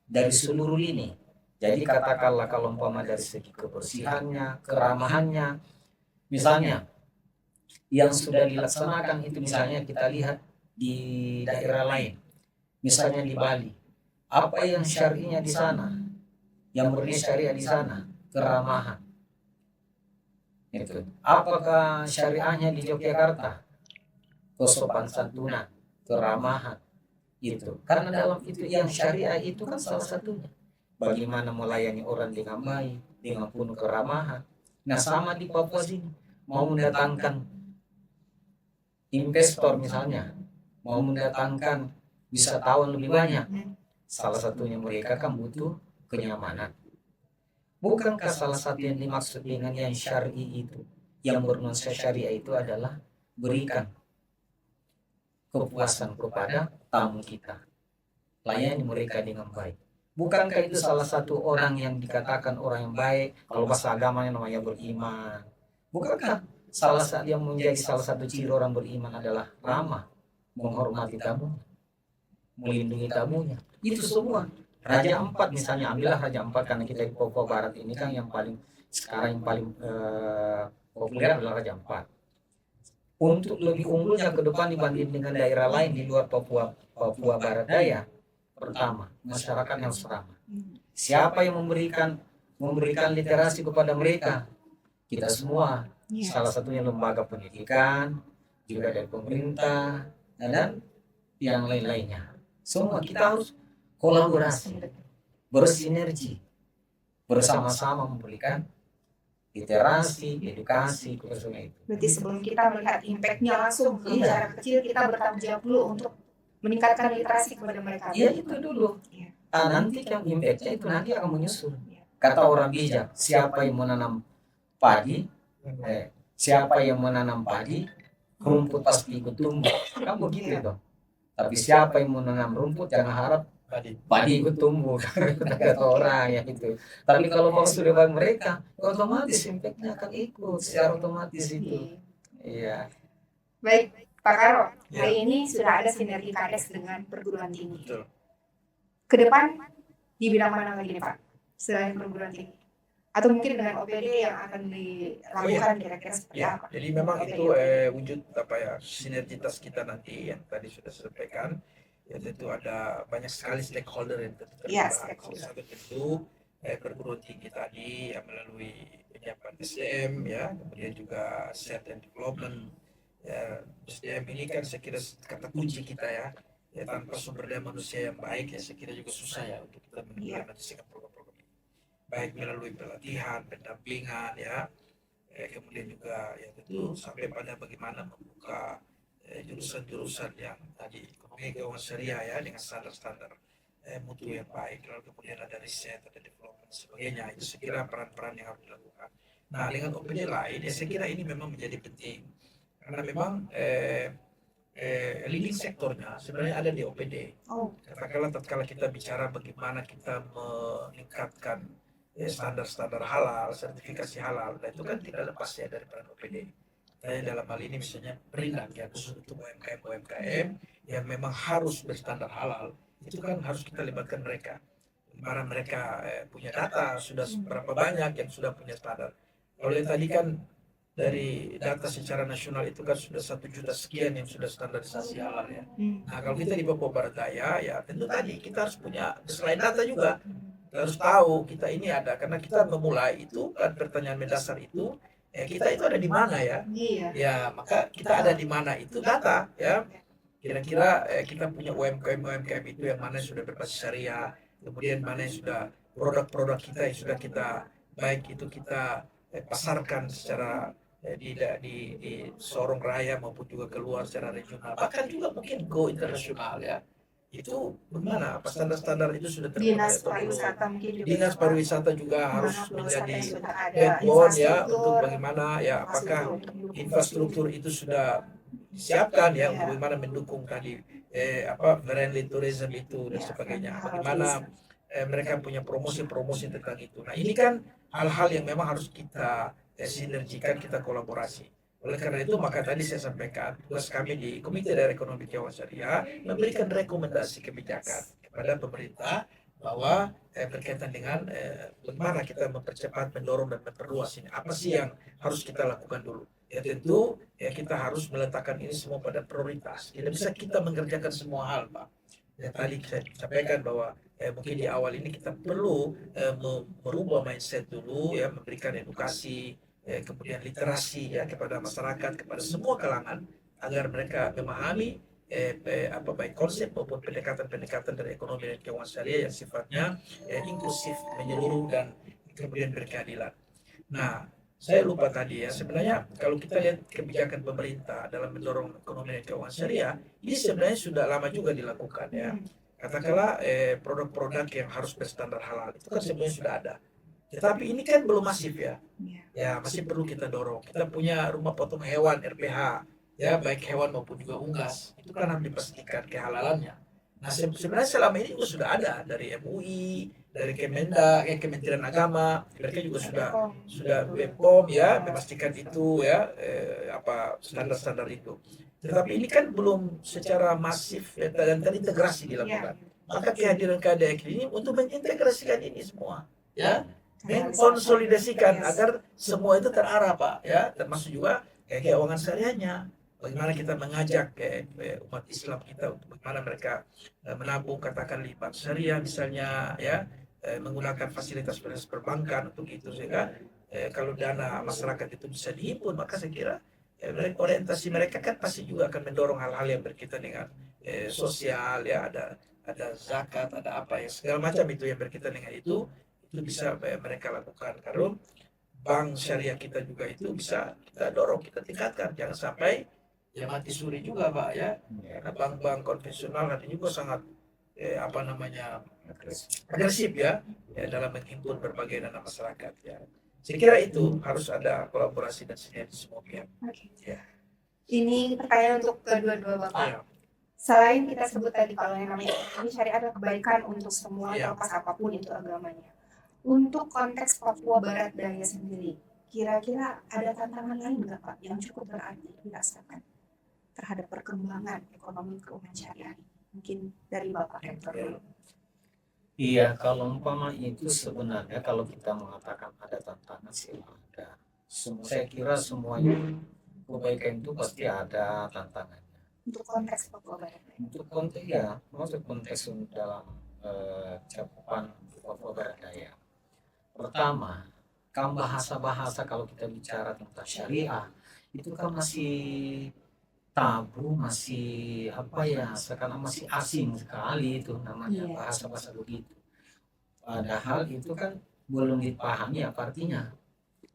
dari seluruh lini. Jadi katakanlah kalau umpama dari segi kebersihannya, keramahannya, misalnya yang sudah dilaksanakan itu misalnya kita lihat di daerah lain, misalnya di Bali, apa yang syariahnya di sana, yang murni syariah di sana, keramahan. Itu. Apakah syariahnya di Yogyakarta? Kesopan santunan, keramahan. Itu. Karena dalam itu yang syariah itu kan salah satunya. Bagaimana melayani orang dengan baik, dengan penuh keramahan. Nah sama di Papua sini, mau mendatangkan investor misalnya, mau mendatangkan wisatawan lebih banyak, salah satunya mereka kan butuh kenyamanan. Bukankah salah satu yang dimaksud dengan yang syar'i itu, yang bernuansa syariah itu adalah berikan kepuasan kepada tamu kita, layani mereka dengan baik. Bukankah itu salah satu orang yang dikatakan orang yang baik, kalau bahasa agamanya namanya beriman. Bukankah salah satu yang menjadi salah satu ciri orang beriman adalah ramah, menghormati tamu, melindungi tamunya. Itu semua. Raja Ampat misalnya, ambillah Raja Ampat karena kita di Papua Barat ini kan yang paling sekarang yang paling populer adalah Raja Ampat. Untuk lebih unggulnya ke depan dibanding dengan daerah lain di luar Papua Barat Daya, pertama masyarakat harus ramah. Siapa yang memberikan literasi kepada mereka? Kita semua. Salah satunya lembaga pendidikan, juga dari pemerintah, dan yang lain-lainnya. Semua kita harus kolaborasi, bersinergi, bersama-sama memberikan literasi, edukasi, kepada itu. Berarti sebelum kita melihat impact-nya langsung ke jarak kecil, kita bertanggung jawab dulu untuk meningkatkan literasi kepada mereka. Iya itu dulu. Nanti yang impact-nya itu nanti akan menyusul. Iya. Kata orang bijak, siapa yang menanam padi, siapa yang menanam padi, rumput pasti ikut tumbuh. Kan begitu itu. Tapi siapa yang menanam rumput jangan harap padi ikut tumbuh. Kata orang ya itu. Tapi kalau mau sudah bagi mereka, otomatis impact-nya akan ikut secara otomatis itu. Iya. Baik, Pak Karo, Ya. hari ini sudah ada sinergi KADES dengan perguruan tinggi. Betul. Ke depan di bidang mana lagi nih Pak, selain perguruan tinggi? Atau mungkin dengan OPD yang akan dilakukan kira-kira seperti Ya, apa? jadi memang OPD. itu wujud apa ya sinergitas kita nanti yang tadi sudah saya sampaikan. Ya tentu ada banyak sekali stakeholder yang terlibat. Iya, stakeholder. Salah satu tentu perguruan tinggi tadi yang melalui penyiapan SDM ya, kemudian juga set and development. Ya, SDM ini kan saya kira kata kunci kita ya. Ya tanpa sumber daya manusia yang baik ya saya kira juga susah ya untuk kita mengimplementasikan program-program ini. Baik melalui pelatihan, pendampingan ya. Kemudian juga ya tentu sampai pada bagaimana membuka jurusan-jurusan yang tadi ekonomi keuangan syariah ya dengan standar-standar mutu yang baik, lalu kemudian ada riset, ada development sebagainya. Itu saya kira peran-peran yang harus dilakukan. Nah dengan OPD lain ya saya kira ini memang menjadi penting karena memang leading sektornya sebenarnya ada di OPD. Katakanlah tatkala kita bicara bagaimana kita meningkatkan standar-standar halal, sertifikasi halal, dan itu kan tidak lepas ya dari peran OPD. Dalam hal ini misalnya Perinak ya khusus untuk UMKM yang memang harus berstandar halal, itu kan harus kita libatkan mereka. Para mereka punya data sudah berapa banyak yang sudah punya standar. Kalau yang tadi kan dari data secara nasional itu kan sudah 1 juta sekian yang sudah standarisasi halal ya. Nah kalau kita di Papua Barat Daya ya tentu tadi kita harus punya selain data juga kita harus tahu kita ini ada karena kita memulai itu kan pertanyaan mendasar itu kita itu ada di mana ya? Iya. Ya maka kita ada di mana itu data ya. Kira-kira kita punya UMKM itu yang mana yang sudah berbasis syariah, kemudian mana yang sudah produk-produk kita yang sudah kita baik itu kita pasarkan secara di Sorong Raya maupun juga keluar secara regional, bahkan juga mungkin go internasional ya. Itu bagaimana? Apa standar-standar itu sudah terpenuhi Dinas atau belum? pariwisata mungkin juga. Dinas pariwisata juga harus Mana menjadi yang sudah ada, backbone ya untuk infrastruktur, bagaimana ya apakah infrastruktur. infrastruktur itu sudah disiapkan ya Ya. untuk bagaimana mendukung tadi friendly tourism itu dan Ya, sebagainya. friendly Bagaimana mereka punya promosi-promosi tentang itu. Nah ini kan hal-hal yang memang harus kita sinergikan, kita kolaborasi. Oleh karena itu maka tadi saya sampaikan tugas kami di Komite Daerah Ekonomi Keuangan Syariah memberikan rekomendasi kebijakan kepada pemerintah bahwa berkaitan dengan bagaimana kita mempercepat, mendorong dan memperluas ini. Apa sih yang harus kita lakukan dulu? Ya tentu ya kita harus meletakkan ini semua pada prioritas. Tidak bisa kita mengerjakan semua hal, Pak. Ya tadi saya sampaikan bahwa mungkin di awal ini kita perlu merubah mindset dulu ya, memberikan edukasi kemudian literasi ya kepada masyarakat, kepada semua kalangan agar mereka memahami apa baik konsep maupun pendekatan-pendekatan dari ekonomi dan keuangan syariah yang sifatnya inklusif, menyeluruh dan kemudian berkeadilan. Nah, saya lupa tadi ya, sebenarnya kalau kita lihat kebijakan pemerintah dalam mendorong ekonomi dan keuangan syariah, ini sebenarnya sudah lama juga dilakukan ya. Katakanlah produk-produk yang harus berstandar halal itu kan sebenarnya sudah ada. Tetapi ini kan belum masif ya. Ya masih perlu kita dorong. Kita punya rumah potong hewan RPH, ya baik hewan maupun juga unggas. Itu kan harus dipastikan kehalalannya. Nah sebenarnya selama ini juga sudah ada dari MUI, dari Kemendak, Kementerian Agama, mereka juga sudah BPOM ya memastikan itu ya apa standar-standar itu. Tetapi ini kan belum secara masif dan terintegrasi dilakukan. Maka kehadiran KDX ini untuk mengintegrasikan ini semua, ya, mengkonsolidasikan agar semua itu terarah, Pak, ya, termasuk juga keuangan syariahnya. Bagaimana kita mengajak umat Islam kita untuk bagaimana mereka menabung katakan di bank syariah misalnya, ya, menggunakan fasilitas perbankan untuk itu sehingga kalau dana masyarakat itu bisa dihimpun maka saya kira orientasi mereka kan pasti juga akan mendorong hal-hal yang berkaitan dengan sosial ya ada zakat ada apa ya segala macam itu yang berkaitan dengan itu bisa mereka lakukan karena bank syariah kita juga itu bisa kita dorong kita tingkatkan jangan sampai ya mati suri juga Pak ya karena bank-bank konvensional nanti juga sangat apa namanya agresif ya dalam menghimpun berbagai dana masyarakat ya. Saya kira itu harus ada kolaborasi dan sinergi semua pihak. Ya. Ini pertanyaan untuk kedua-dua Bapak. Ya. Selain kita sebut tadi kalau yang namanya ini syariat adalah kebaikan untuk semua Ya. terlepas apapun itu agamanya. Untuk konteks Papua Barat Daya sendiri, kira-kira ada tantangan lain nggak Pak yang cukup berarti dirasakan terhadap perkembangan ekonomi keuangan syariah? Mungkin dari Bapak Rektor dulu. Iya, kalau umpama itu sebenarnya kalau kita mengatakan ada tantangan sih ada. Saya kira semuanya kebaikan itu pasti ada tantangannya. Untuk konteks Papua Barat Daya. Untuk konteks ya, maksud konteks dalam cakupan Papua Barat Daya. Pertama, kan bahasa-bahasa kalau kita bicara tentang syariah itu kan masih tabu, masih apa ya, sekarang masih asing sekali itu namanya bahasa-bahasa begitu. Padahal itu kan belum dipahami apa artinya.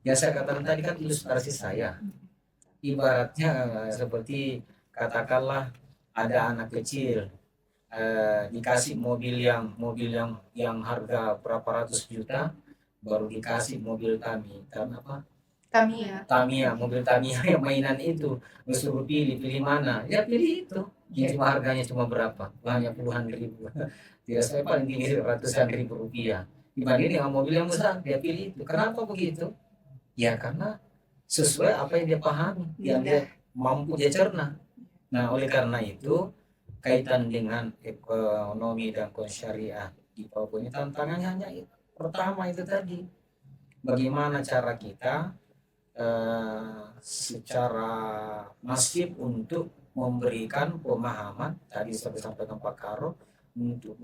Ya saya katakan tadi kan ilustrasi saya. Ibaratnya seperti katakanlah ada anak kecil dikasih mobil yang harga berapa ratus juta baru dikasih mobil kami karena apa? Tamiya, mobil Tamiya yang mainan itu disuruh pilih mana ya pilih itu cuma harganya cuma berapa banyak puluhan ribu tidak saya paling tinggi ratusan ribu rupiah dibanding dengan mobil yang besar dia pilih itu kenapa begitu ya karena sesuai apa yang dia pahami yang dia mampu dia cerna. Nah oleh karena itu kaitan dengan ekonomi dan syariah di Papua ini tantangannya hanya itu. Pertama itu tadi bagaimana cara kita secara masif untuk memberikan pemahaman tadi seperti sampaikan Pak Karo untuk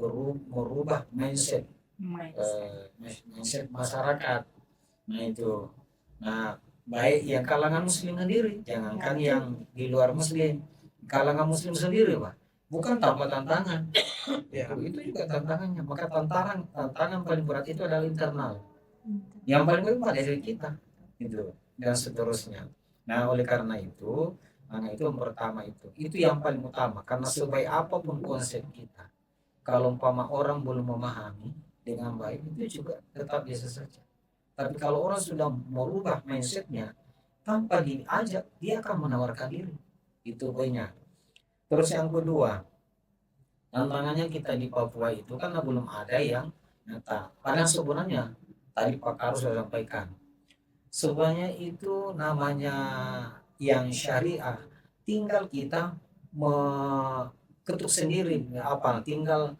merubah mindset mindset masyarakat. Nah itu, nah baik yang kalangan muslim sendiri, jangankan yang di luar muslim, kalangan muslim sendiri Pak, bukan tanpa tantangan. Ya. Itu juga tantangannya. Maka tantangan paling berat itu adalah internal. Yang paling berat pada diri kita, gitu, dan seterusnya. Nah oleh karena itu, itu yang pertama itu yang paling utama. Karena sebaik apapun konsep kita, kalau umpama orang belum memahami dengan baik, itu juga tetap biasa saja. Tapi kalau orang sudah merubah mindsetnya, tanpa diajak, dia akan menawarkan diri. Itu poinnya. Terus yang kedua, tantangannya kita di Papua itu karena belum ada yang nyata. Padahal sebenarnya tadi Pak Karo sudah sampaikan, sebenarnya itu namanya yang syariah, tinggal kita ketuk sendiri, tinggal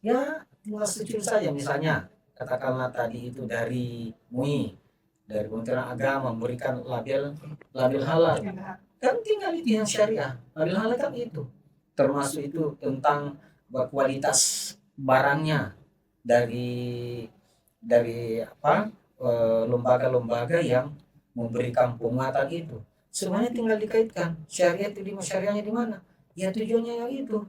ya tinggal secuil saja. Misalnya katakanlah tadi itu dari MUI, dari Kementerian Agama memberikan label halal, kan tinggal itu yang syariah. Label halal kan itu termasuk itu tentang kualitas barangnya dari lembaga-lembaga yang memberikan penguatan itu. Semuanya tinggal dikaitkan syariah itu syariahnya di mana, ya tujuannya yang itu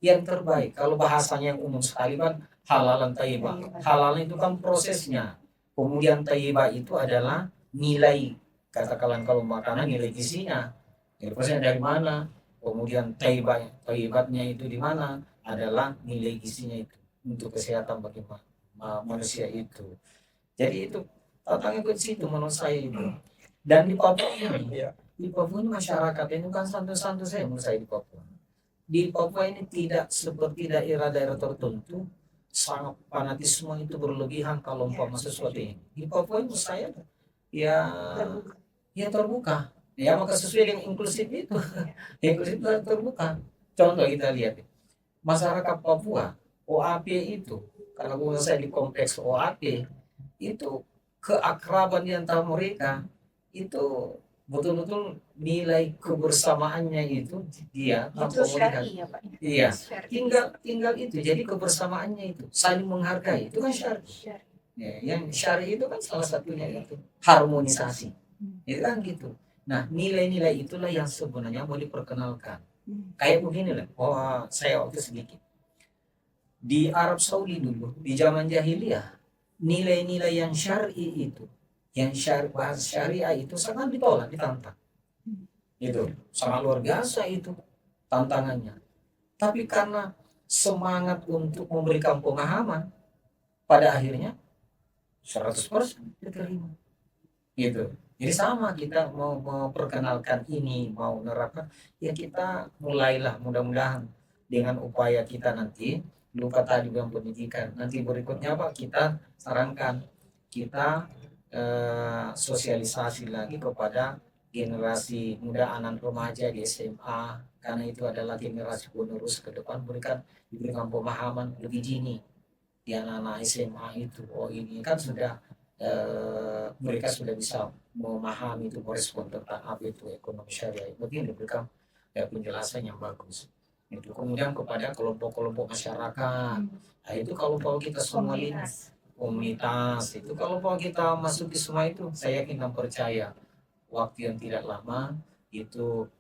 yang terbaik. Kalau bahasanya yang umum sekali kan halalan thayyibah. Halal itu kan prosesnya, kemudian thayyibah itu adalah nilai, katakanlah kalau makanan nilai gizinya, prosesnya dari mana, kemudian thayyibatnya itu di mana, adalah nilai gizinya itu untuk kesehatan bagi manusia itu. Jadi itu tantangan ke situ menurut saya itu. Dan di Papua ini masyarakat ini kan santai-santai saya menurut saya di Papua. Di Papua ini tidak seperti daerah-daerah tertentu sangat fanatisme itu berlebihan kalau umpama sesuatu ini. Di Papua itu saya ya terbuka. Ya maka sesuai dengan inklusif itu. Inklusif terbuka. Contoh kita lihat masyarakat Papua OAP itu, kalau saya di kompleks OAP itu keakraban di antara mereka itu betul-betul nilai kebersamaannya itu dia itu syar'i ya Pak. Iya, tinggal itu. Jadi kebersamaannya itu saling menghargai, itu kan syar'i. Ya, yang syar'i itu kan salah satunya itu harmonisasi. Itu kan gitu. Nah, nilai-nilai itulah yang sebenarnya mau diperkenalkan. Kayak begini lah. Saya waktu sedikit di Arab Saudi dulu di zaman jahiliyah, nilai-nilai yang syar'i itu, yang bahasa syariah itu sangat ditolak, ditantang. Itu sangat luar biasa itu tantangannya. Tapi karena semangat untuk memberikan pemahaman, pada akhirnya 100% diterima. Gitu. Jadi sama kita mau memperkenalkan ini, mau menerapkan, ya kita mulailah mudah-mudahan dengan upaya kita nanti, lupa tadi bilang pendidikan, nanti berikutnya Pak kita sarankan, kita sosialisasi lagi kepada generasi muda, anak remaja di SMA, karena itu adalah generasi penerus ke depan, diberikan pemahaman lebih dini di anak-anak SMA itu. Oh ini kan sudah mereka sudah bisa memahami itu, merespon tentang apa itu ekonomi syariah. Mungkin diberikan penjelasan yang bagus. Itu kemudian kepada kelompok-kelompok masyarakat. Nah itu kalau kita semua lihat komunitas itu, kalau kita masuki semua itu, saya yakin dan percaya waktu yang tidak lama itu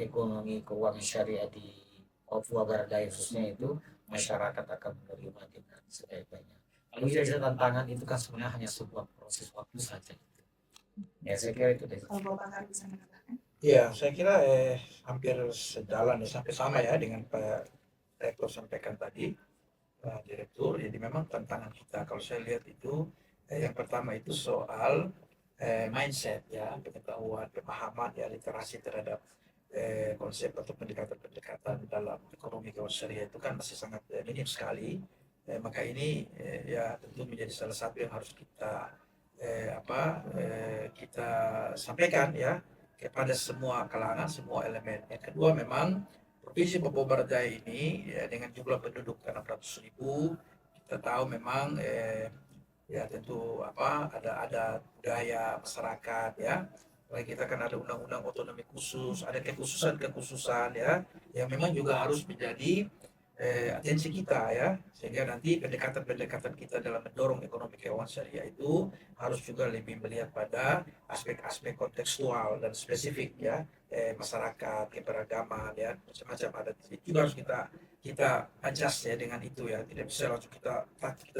ekonomi keuangan syariah di Papua Barat Daya khususnya itu masyarakat akan menerima dengan sebaik-baiknya. Kalau jadi tantangan itu kan sebenarnya hanya sebuah proses waktu saja. Ya saya kira itu deh. Kalau Bapak bisa menambahkan? Ya, saya kira hampir sejalan sampai sama ya dengan Pak Rektor sampaikan tadi, Pak Direktur. Jadi memang tantangan kita kalau saya lihat itu yang pertama itu soal mindset ya, pengetahuan, pemahaman ya, literasi terhadap konsep atau pendekatan dalam ekonomi keuangan syariah itu kan masih sangat minim sekali. Maka ini ya tentu menjadi salah satu yang harus kita kita sampaikan ya kepada semua kalangan, semua elemen. Yang kedua memang Provinsi Papua Barat Daya ini ya, dengan jumlah penduduk 600.000, kita tahu memang ya tentu ada budaya masyarakat ya. Apalagi kita kan ada undang-undang otonomi khusus, ada kekhususan ya, yang memang juga harus menjadi atensi kita ya, sehingga nanti pendekatan-pendekatan kita dalam mendorong ekonomi keuangan syariah itu harus juga lebih melihat pada aspek-aspek kontekstual dan spesifik ya, masyarakat, keberagaman ya, macam-macam ada. Itu juga harus kita adjust ya dengan itu ya, tidak bisa langsung kita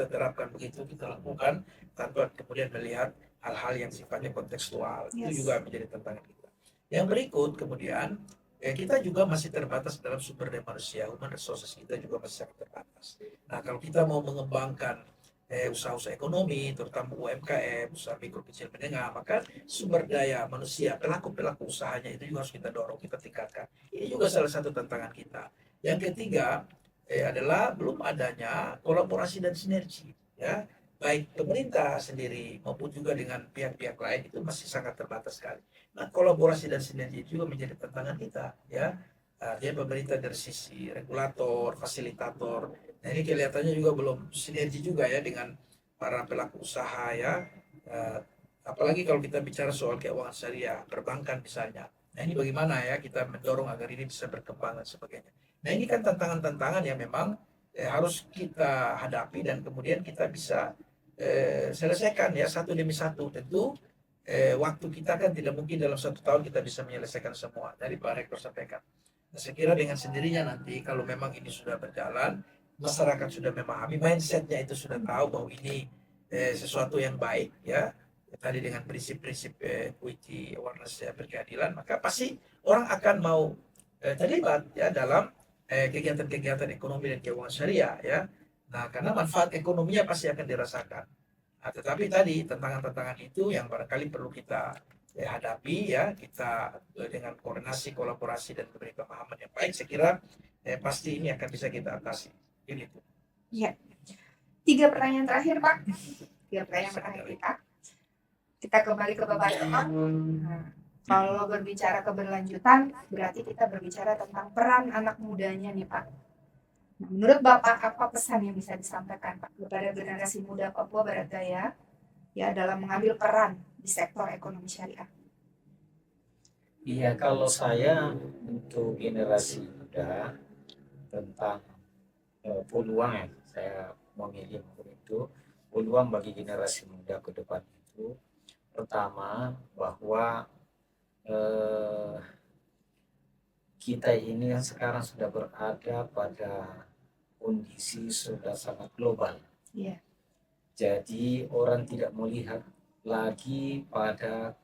terapkan begitu, kita lakukan tanpa kemudian melihat hal-hal yang sifatnya kontekstual. Itu Yes. juga menjadi tantangan kita. Yang berikut kemudian, kita juga masih terbatas dalam sumber daya manusia, human resources kita juga masih sangat terbatas. Nah, kalau kita mau mengembangkan usaha-usaha ekonomi, terutama UMKM, usaha mikro kecil menengah, maka sumber daya manusia, pelaku-pelaku usahanya itu juga harus kita dorong, kita tingkatkan. Ini juga salah satu tantangan kita. Yang ketiga adalah belum adanya kolaborasi dan sinergi, ya, baik pemerintah sendiri maupun juga dengan pihak-pihak lain itu masih sangat terbatas sekali. Nah, kolaborasi dan sinergi juga menjadi tantangan kita, ya. Artinya pemerintah dari sisi regulator, fasilitator. Nah, ini kelihatannya juga belum sinergi juga ya dengan para pelaku usaha ya. Eh, Apalagi kalau kita bicara soal keuangan syariah, perbankan misalnya. Nah, ini bagaimana ya kita mendorong agar ini bisa berkembang dan sebagainya. Nah, ini kan tantangan-tantangan yang memang harus kita hadapi dan kemudian kita bisa selesaikan ya satu demi satu. Tentu waktu kita kan tidak mungkin dalam 1 tahun kita bisa menyelesaikan semua dari Pak Rektor sampaikan. Nah, saya kira dengan sendirinya nanti kalau memang ini sudah berjalan, masyarakat sudah memahami, mindsetnya itu sudah tahu bahwa ini sesuatu yang baik ya. Tadi dengan prinsip-prinsip equity, awareness ya, berkeadilan, maka pasti orang akan mau terlibat ya dalam kegiatan-kegiatan ekonomi dan keuangan syariah ya. Nah, karena manfaat ekonominya pasti akan dirasakan. Nah, tetapi tadi tantangan-tantangan itu yang barangkali perlu kita hadapi ya, kita dengan koordinasi, kolaborasi dan memberi pemahaman yang baik, saya kira pasti ini akan bisa kita atasi. Ini tuh. Ya. 3 pertanyaan terakhir, Pak. 3 pertanyaan terakhir kita. Kita kembali ke Bapak Rektor. Nah, kalau berbicara keberlanjutan, berarti kita berbicara tentang peran anak mudanya nih, Pak. Nah, menurut Bapak, apa pesan yang bisa disampaikan, Pak, kepada generasi muda Papua Barat Daya ya dalam mengambil peran di sektor ekonomi syariah? Iya, kalau saya untuk generasi muda tentang peluang ya, saya memilih itu peluang bagi generasi muda ke depan itu pertama bahwa kita ini yang sekarang sudah berada pada kondisi sudah sangat global. Iya. Jadi orang tidak melihat lagi pada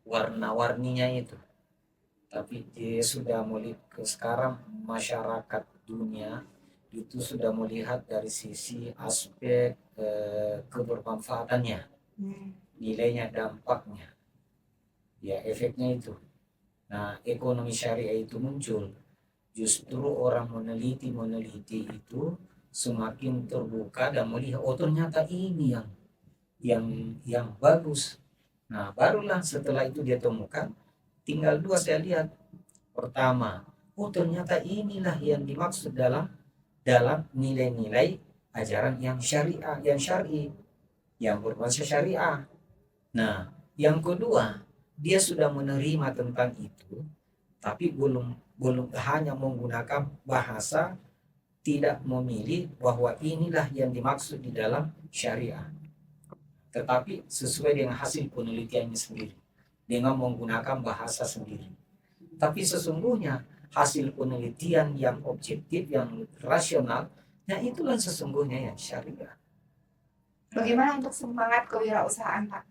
warna-warninya itu, tapi dia sudah melihat sekarang masyarakat dunia itu sudah melihat dari sisi aspek kebermanfaatannya, nilainya, dampaknya, ya efeknya itu. Nah, ekonomi syariah itu muncul, justru orang meneliti itu semakin terbuka dan melihat oh ternyata ini yang bagus. Nah, barulah setelah itu dia temukan tinggal 2 saya lihat. Pertama, oh ternyata inilah yang dimaksud dalam nilai-nilai ajaran yang syariah, yang syar'i, yang berbasis syariah. Nah, yang kedua, dia sudah menerima tentang itu, tapi belum hanya menggunakan bahasa, tidak memilih bahwa inilah yang dimaksud di dalam syariah, tetapi sesuai dengan hasil penelitiannya sendiri, dengan menggunakan bahasa sendiri. Tapi sesungguhnya hasil penelitian yang objektif, yang rasional, nah itulah sesungguhnya yang syariah. Bagaimana untuk semangat kewirausahaan, Pak?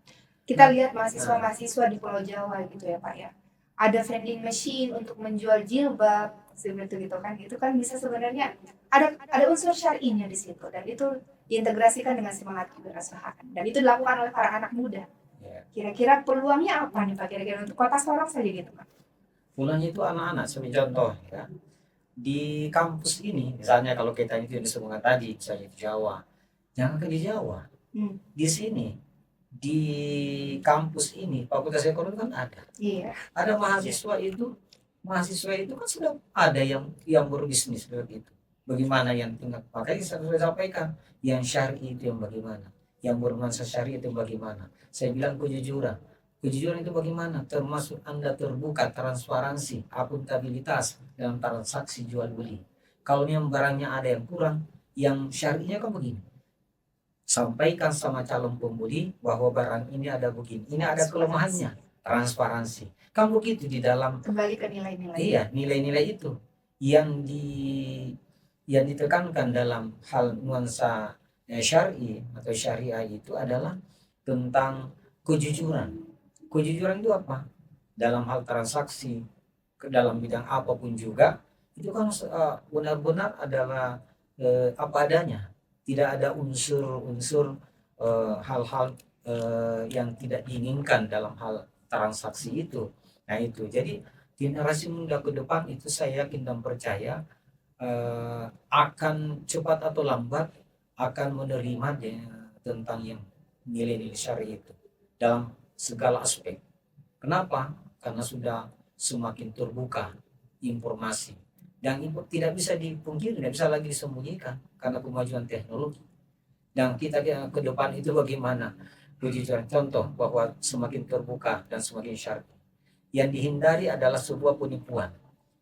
Kita lihat mahasiswa-mahasiswa di Pulau Jawa gitu ya, Pak ya. Ada vending machine untuk menjual jilbab, seperti itu kan. Itu kan bisa sebenarnya ada unsur syar'inya di situ, dan itu diintegrasikan dengan semangat kewirausahaan. Dan itu dilakukan oleh para anak muda. Kira-kira peluangnya apa nih Pak? Kira-kira untuk Kota Sorong saja gitu Pak? Peluangnya itu anak-anak, sebagai contoh ya. Di kampus ini, misalnya kalau kita itu yang disebutkan tadi, misalnya di Jawa, jangan ke di Jawa. Di sini, di kampus ini, Fakultas Ekonomi kan ada. Iya. Ada mahasiswa itu kan sudah ada yang berbisnis seperti itu. Bagaimana yang tinggal? Makanya saya sudah sampaikan, yang syar'i itu yang bagaimana? yang bernuansa syariah itu bagaimana? Saya bilang kejujuran. Kejujuran itu bagaimana? Termasuk Anda terbuka, transparansi, akuntabilitas dalam transaksi jual beli. Kalau memang barangnya ada yang kurang, yang syariahnya kan begini. Sampaikan sama calon pembeli bahwa barang ini ada begini, ini ada kelemahannya. Transparansi. Kan begitu di dalam Kembali ke nilai-nilai. iya, nilai-nilai itu yang di yang ditekankan dalam hal nuansa syar'i atau syariah itu adalah tentang kejujuran. Kejujuran itu apa? Dalam hal transaksi, ke dalam bidang apapun juga, itu kan benar-benar adalah apa adanya. Tidak ada unsur-unsur hal-hal yang tidak diinginkan dalam hal transaksi itu. Nah itu, jadi generasi muda ke depan itu saya yakin dan percaya akan cepat atau lambat akan menerima tentang yang nilai-nilai syari itu dalam segala aspek. Kenapa? Karena sudah semakin terbuka informasi dan tidak bisa dipungkiri, tidak bisa lagi disembunyikan karena kemajuan teknologi. Dan kita ke depan itu bagaimana? Kejujuran contoh bahwa semakin terbuka dan semakin syar'i. Yang dihindari adalah sebuah penipuan.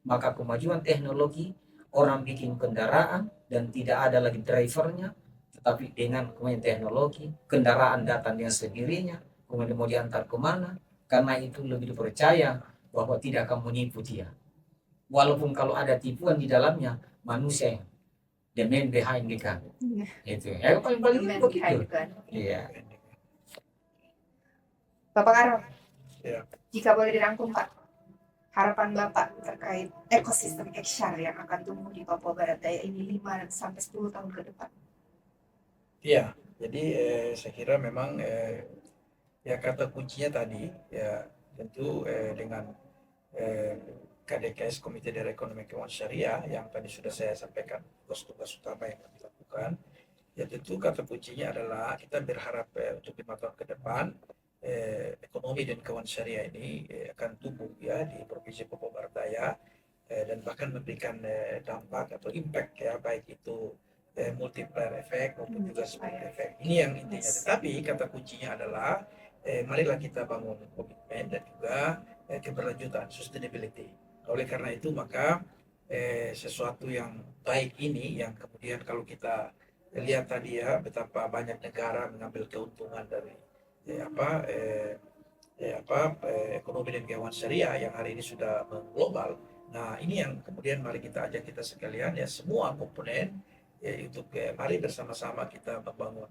Maka kemajuan teknologi, orang bikin kendaraan dan tidak ada lagi drivernya, tetapi dengan kemajuan teknologi, kendaraan datang dengan sendirinya, kemudian mau diantar kemana, karena itu lebih dipercaya bahwa tidak akan menipu dia. Walaupun kalau ada tipuan di dalamnya, manusia yang the man behind the gun. Itu ya paling begitu. Iya. Bapak Karol, Ya. jika boleh dirangkum Pak, harapan Bapak terkait ekosistem XR yang akan tumbuh di Papua Barat Daya ini 5-10 tahun ke depan. Iya, jadi saya kira memang ya kata kuncinya tadi ya tentu dengan KDKS Komite Daerah Ekonomi Keuangan Syariah yang tadi sudah saya sampaikan tugas-tugas utama yang kami lakukan, ya tentu kata kuncinya adalah kita berharap untuk 5 tahun ke depan ekonomi dan keuangan syariah ini akan tumbuh ya di Provinsi Papua Barat Daya dan bahkan memberikan dampak atau impact ya baik itu multiplier effect maupun juga spillover effect. Ini yang intinya. Tetapi kata kuncinya adalah marilah kita bangun komitmen dan juga keberlanjutan, sustainability. Oleh karena itu maka sesuatu yang baik ini yang kemudian kalau kita lihat tadi ya betapa banyak negara mengambil keuntungan dari ekonomi dan keuangan syariah yang hari ini sudah mengglobal. Nah ini yang kemudian mari kita ajak kita sekalian ya semua komponen untuk mari bersama-sama kita membangun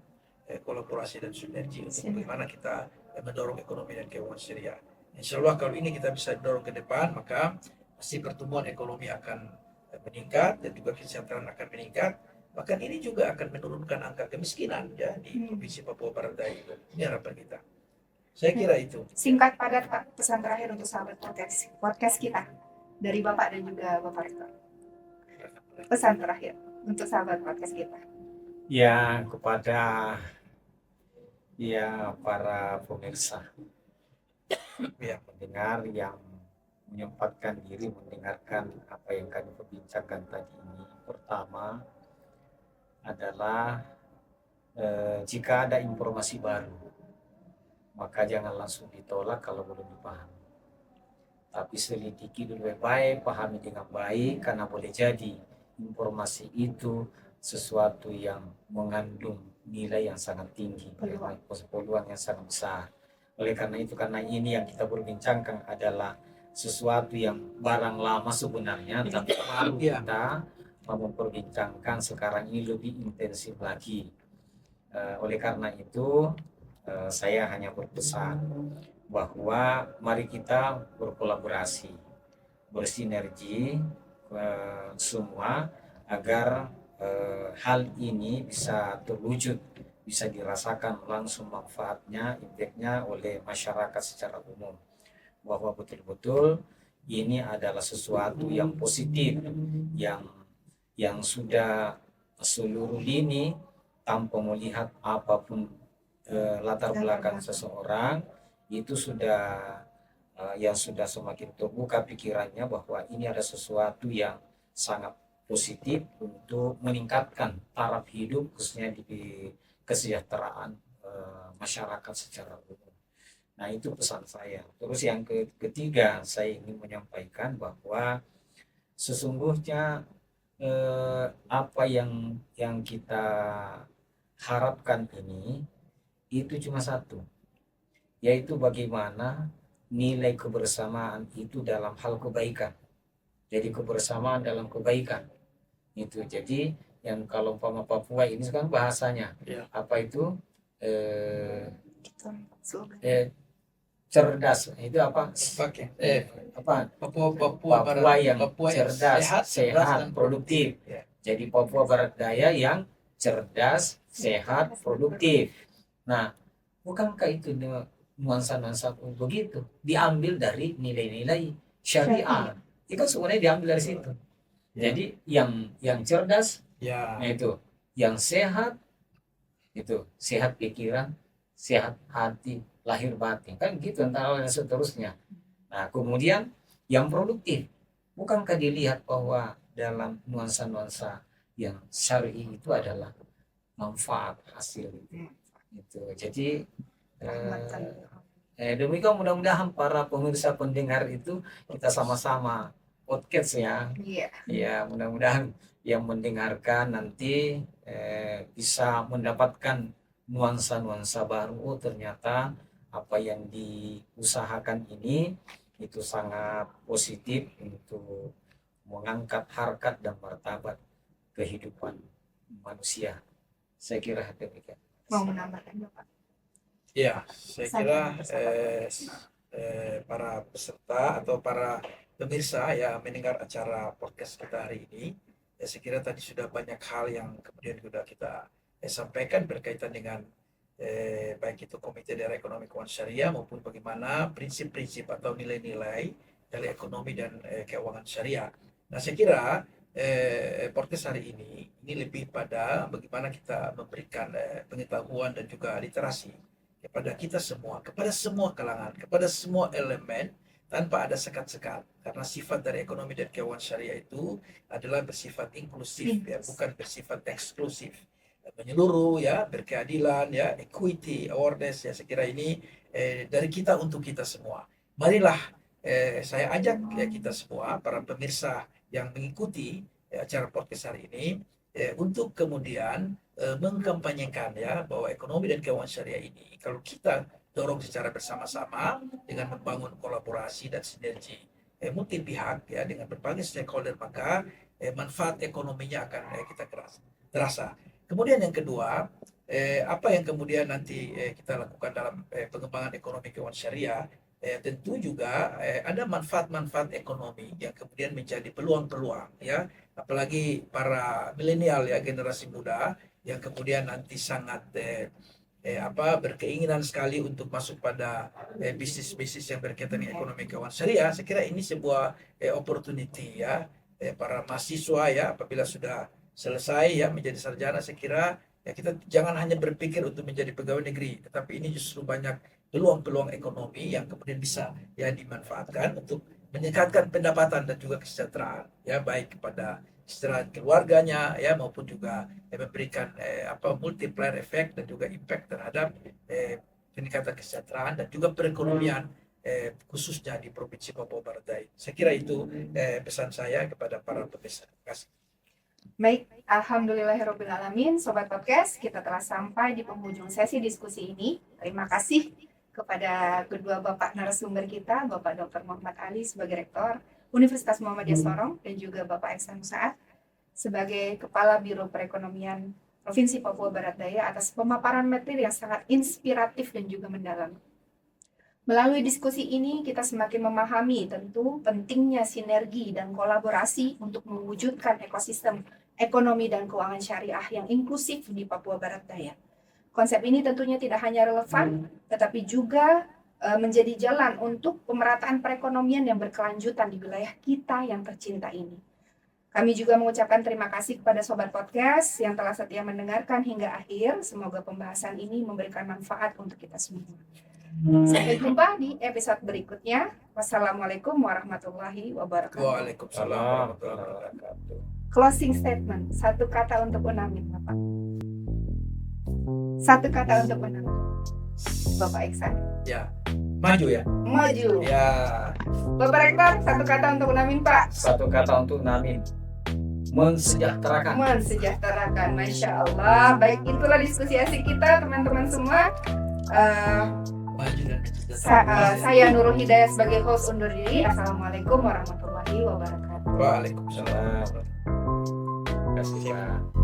kolaborasi dan sinergi untuk bagaimana kita mendorong ekonomi dan keuangan syariah. Insya Allah kalau ini kita bisa dorong ke depan maka pasti pertumbuhan ekonomi akan meningkat dan juga kesejahteraan akan meningkat. Bahkan ini juga akan menurunkan angka kemiskinan ya di Provinsi Papua Barat Daya itu. Ini harapan kita. Saya kira itu. Singkat padat Pak, pesan terakhir untuk sahabat podcast kita dari Bapak dan juga Bapak Rektor. Pesan terakhir untuk sahabat podcast kita. Ya kepada para pemirsa Ya. pendengar yang menyempatkan diri mendengarkan apa yang kami perbincangkan tadi ini. Pertama adalah jika ada informasi baru maka jangan langsung ditolak kalau belum dipahami, tapi selidiki dulu baik, pahami dengan baik karena boleh jadi informasi itu sesuatu yang mengandung nilai yang sangat tinggi, peluang yang sangat besar. Oleh karena itu, karena ini yang kita berbincangkan adalah sesuatu yang barang lama sebenarnya, tapi baru kita memperbincangkan sekarang ini lebih intensif lagi. Oleh karena itu saya hanya berpesan bahwa mari kita berkolaborasi, bersinergi semua agar hal ini bisa terwujud, bisa dirasakan langsung manfaatnya, impactnya oleh masyarakat secara umum, bahwa betul-betul ini adalah sesuatu yang positif yang sudah seluruh lini tanpa melihat apapun latar belakang seseorang itu sudah yang sudah semakin terbuka pikirannya bahwa ini ada sesuatu yang sangat positif untuk meningkatkan taraf hidup khususnya di kesejahteraan masyarakat secara umum. Nah, itu pesan saya. Terus yang ketiga, saya ingin menyampaikan bahwa sesungguhnya apa yang kita harapkan ini itu cuma satu, yaitu bagaimana nilai kebersamaan itu dalam hal kebaikan. Jadi kebersamaan dalam kebaikan itu. Jadi yang kalau umpama Papua ini sekarang bahasanya Ya. apa itu cerdas, itu apa Oke. apa Papua Papua yang Papua cerdas, sehat, sehat, produktif. Ya. Jadi Papua Barat Daya yang cerdas, sehat, produktif. Nah, bukankah itu nuansa-nuansa begitu diambil dari nilai-nilai syariah? Itu kan sebenarnya diambil dari situ. Ya. Jadi yang cerdas, Ya. nah itu, yang sehat, itu sehat pikiran, sehat hati, lahir batin, kan gitu antara lain dan seterusnya. Nah, kemudian yang produktif, bukankah dilihat bahwa dalam nuansa-nuansa yang syar'i itu adalah manfaat hasil itu. Jadi demikian mudah-mudahan para pemirsa pendengar itu kita sama-sama podcast ya. Iya. Ya, mudah-mudahan yang mendengarkan nanti bisa mendapatkan nuansa-nuansa baru. Oh, ternyata apa yang diusahakan ini itu sangat positif untuk mengangkat harkat dan martabat kehidupan manusia. Saya kira demikian. Mau menambahkan Bapak? Ya, saya kira Sampai para peserta atau para pemirsa yang mendengar acara podcast kita hari ini, saya kira tadi sudah banyak hal yang kemudian sudah kita sampaikan berkaitan dengan baik itu Komite Daerah Ekonomi Keuangan Syariah maupun bagaimana prinsip-prinsip atau nilai-nilai dari ekonomi dan keuangan syariah. Nah, saya kira podcast hari ini lebih pada bagaimana kita memberikan pengetahuan dan juga literasi kepada kita semua, kepada semua kalangan, kepada semua elemen tanpa ada sekat-sekat. Karena sifat dari ekonomi dan keuangan syariah itu adalah bersifat inklusif, ya, bukan bersifat eksklusif. Menyeluruh, ya, berkeadilan, ya, equity, awareness, ya, saya kira ini dari kita untuk kita semua. Marilah saya ajak ya kita semua, para pemirsa yang mengikuti acara podcast hari ini, untuk kemudian mengkampanyekan ya bahwa ekonomi dan keuangan syariah ini kalau kita dorong secara bersama-sama dengan membangun kolaborasi dan sinergi multi pihak ya dengan berbagai stakeholder, maka manfaat ekonominya akan kita terasa. Kemudian yang kedua, apa yang kemudian nanti kita lakukan dalam pengembangan ekonomi keuangan syariah, tentu juga ada manfaat-manfaat ekonomi yang kemudian menjadi peluang-peluang ya, apalagi para milenial ya, generasi muda yang kemudian nanti sangat berkeinginan sekali untuk masuk pada bisnis-bisnis yang berkaitan dengan ekonomi keuangan syariah. Saya kira ini sebuah opportunity ya, para mahasiswa ya, apabila sudah selesai ya menjadi sarjana, saya kira ya kita jangan hanya berpikir untuk menjadi pegawai negeri, tetapi ini justru banyak peluang-peluang ekonomi yang kemudian bisa ya dimanfaatkan untuk meningkatkan pendapatan dan juga kesejahteraan ya, baik kepada kesejahteraan keluarganya ya maupun juga memberikan multiplier effect dan juga impact terhadap peningkatan kesejahteraan dan juga perekonomian khususnya di Provinsi Papua Barat Daya. Saya kira itu pesan saya kepada para pemirsa. Terima kasih. Baik, alhamdulillahirrabbilalamin, Sobat Podcast, kita telah sampai di penghujung sesi diskusi ini. Terima kasih kepada kedua Bapak narasumber kita, Bapak Dr. Muhammad Ali sebagai Rektor Universitas Muhammadiyah Sorong dan juga Bapak Ihsan Musaad sebagai Kepala Biro Perekonomian Provinsi Papua Barat Daya atas pemaparan materi yang sangat inspiratif dan juga mendalam. Melalui diskusi ini, kita semakin memahami tentu pentingnya sinergi dan kolaborasi untuk mewujudkan ekosistem ekonomi dan keuangan syariah yang inklusif di Papua Barat Daya. Konsep ini tentunya tidak hanya relevan, tetapi juga menjadi jalan untuk pemerataan perekonomian yang berkelanjutan di wilayah kita yang tercinta ini. Kami juga mengucapkan terima kasih kepada Sobat Podcast yang telah setia mendengarkan hingga akhir. Semoga pembahasan ini memberikan manfaat untuk kita semua. Sampai jumpa di episode berikutnya. Wassalamualaikum warahmatullahi wabarakatuh. Waalaikumsalam warahmatullahi wabarakatuh. Closing statement, satu kata untuk Unamid, Bapak. Satu kata untuk menang. Bapak Iksan. Ya, maju ya. Maju. Ya, Bapak Rektor, satu kata untuk Namin, Pak. Satu kata untuk Namin. Mensejahterakan. Mensejahterakan, Masya Allah. Baik, itulah diskusi asik kita, teman-teman semua. maju dan sejahtera. Saya Nurul Hidayah sebagai host undur diri. Assalamualaikum warahmatullahi wabarakatuh. Waalaikumsalam. Terima kasih Pak.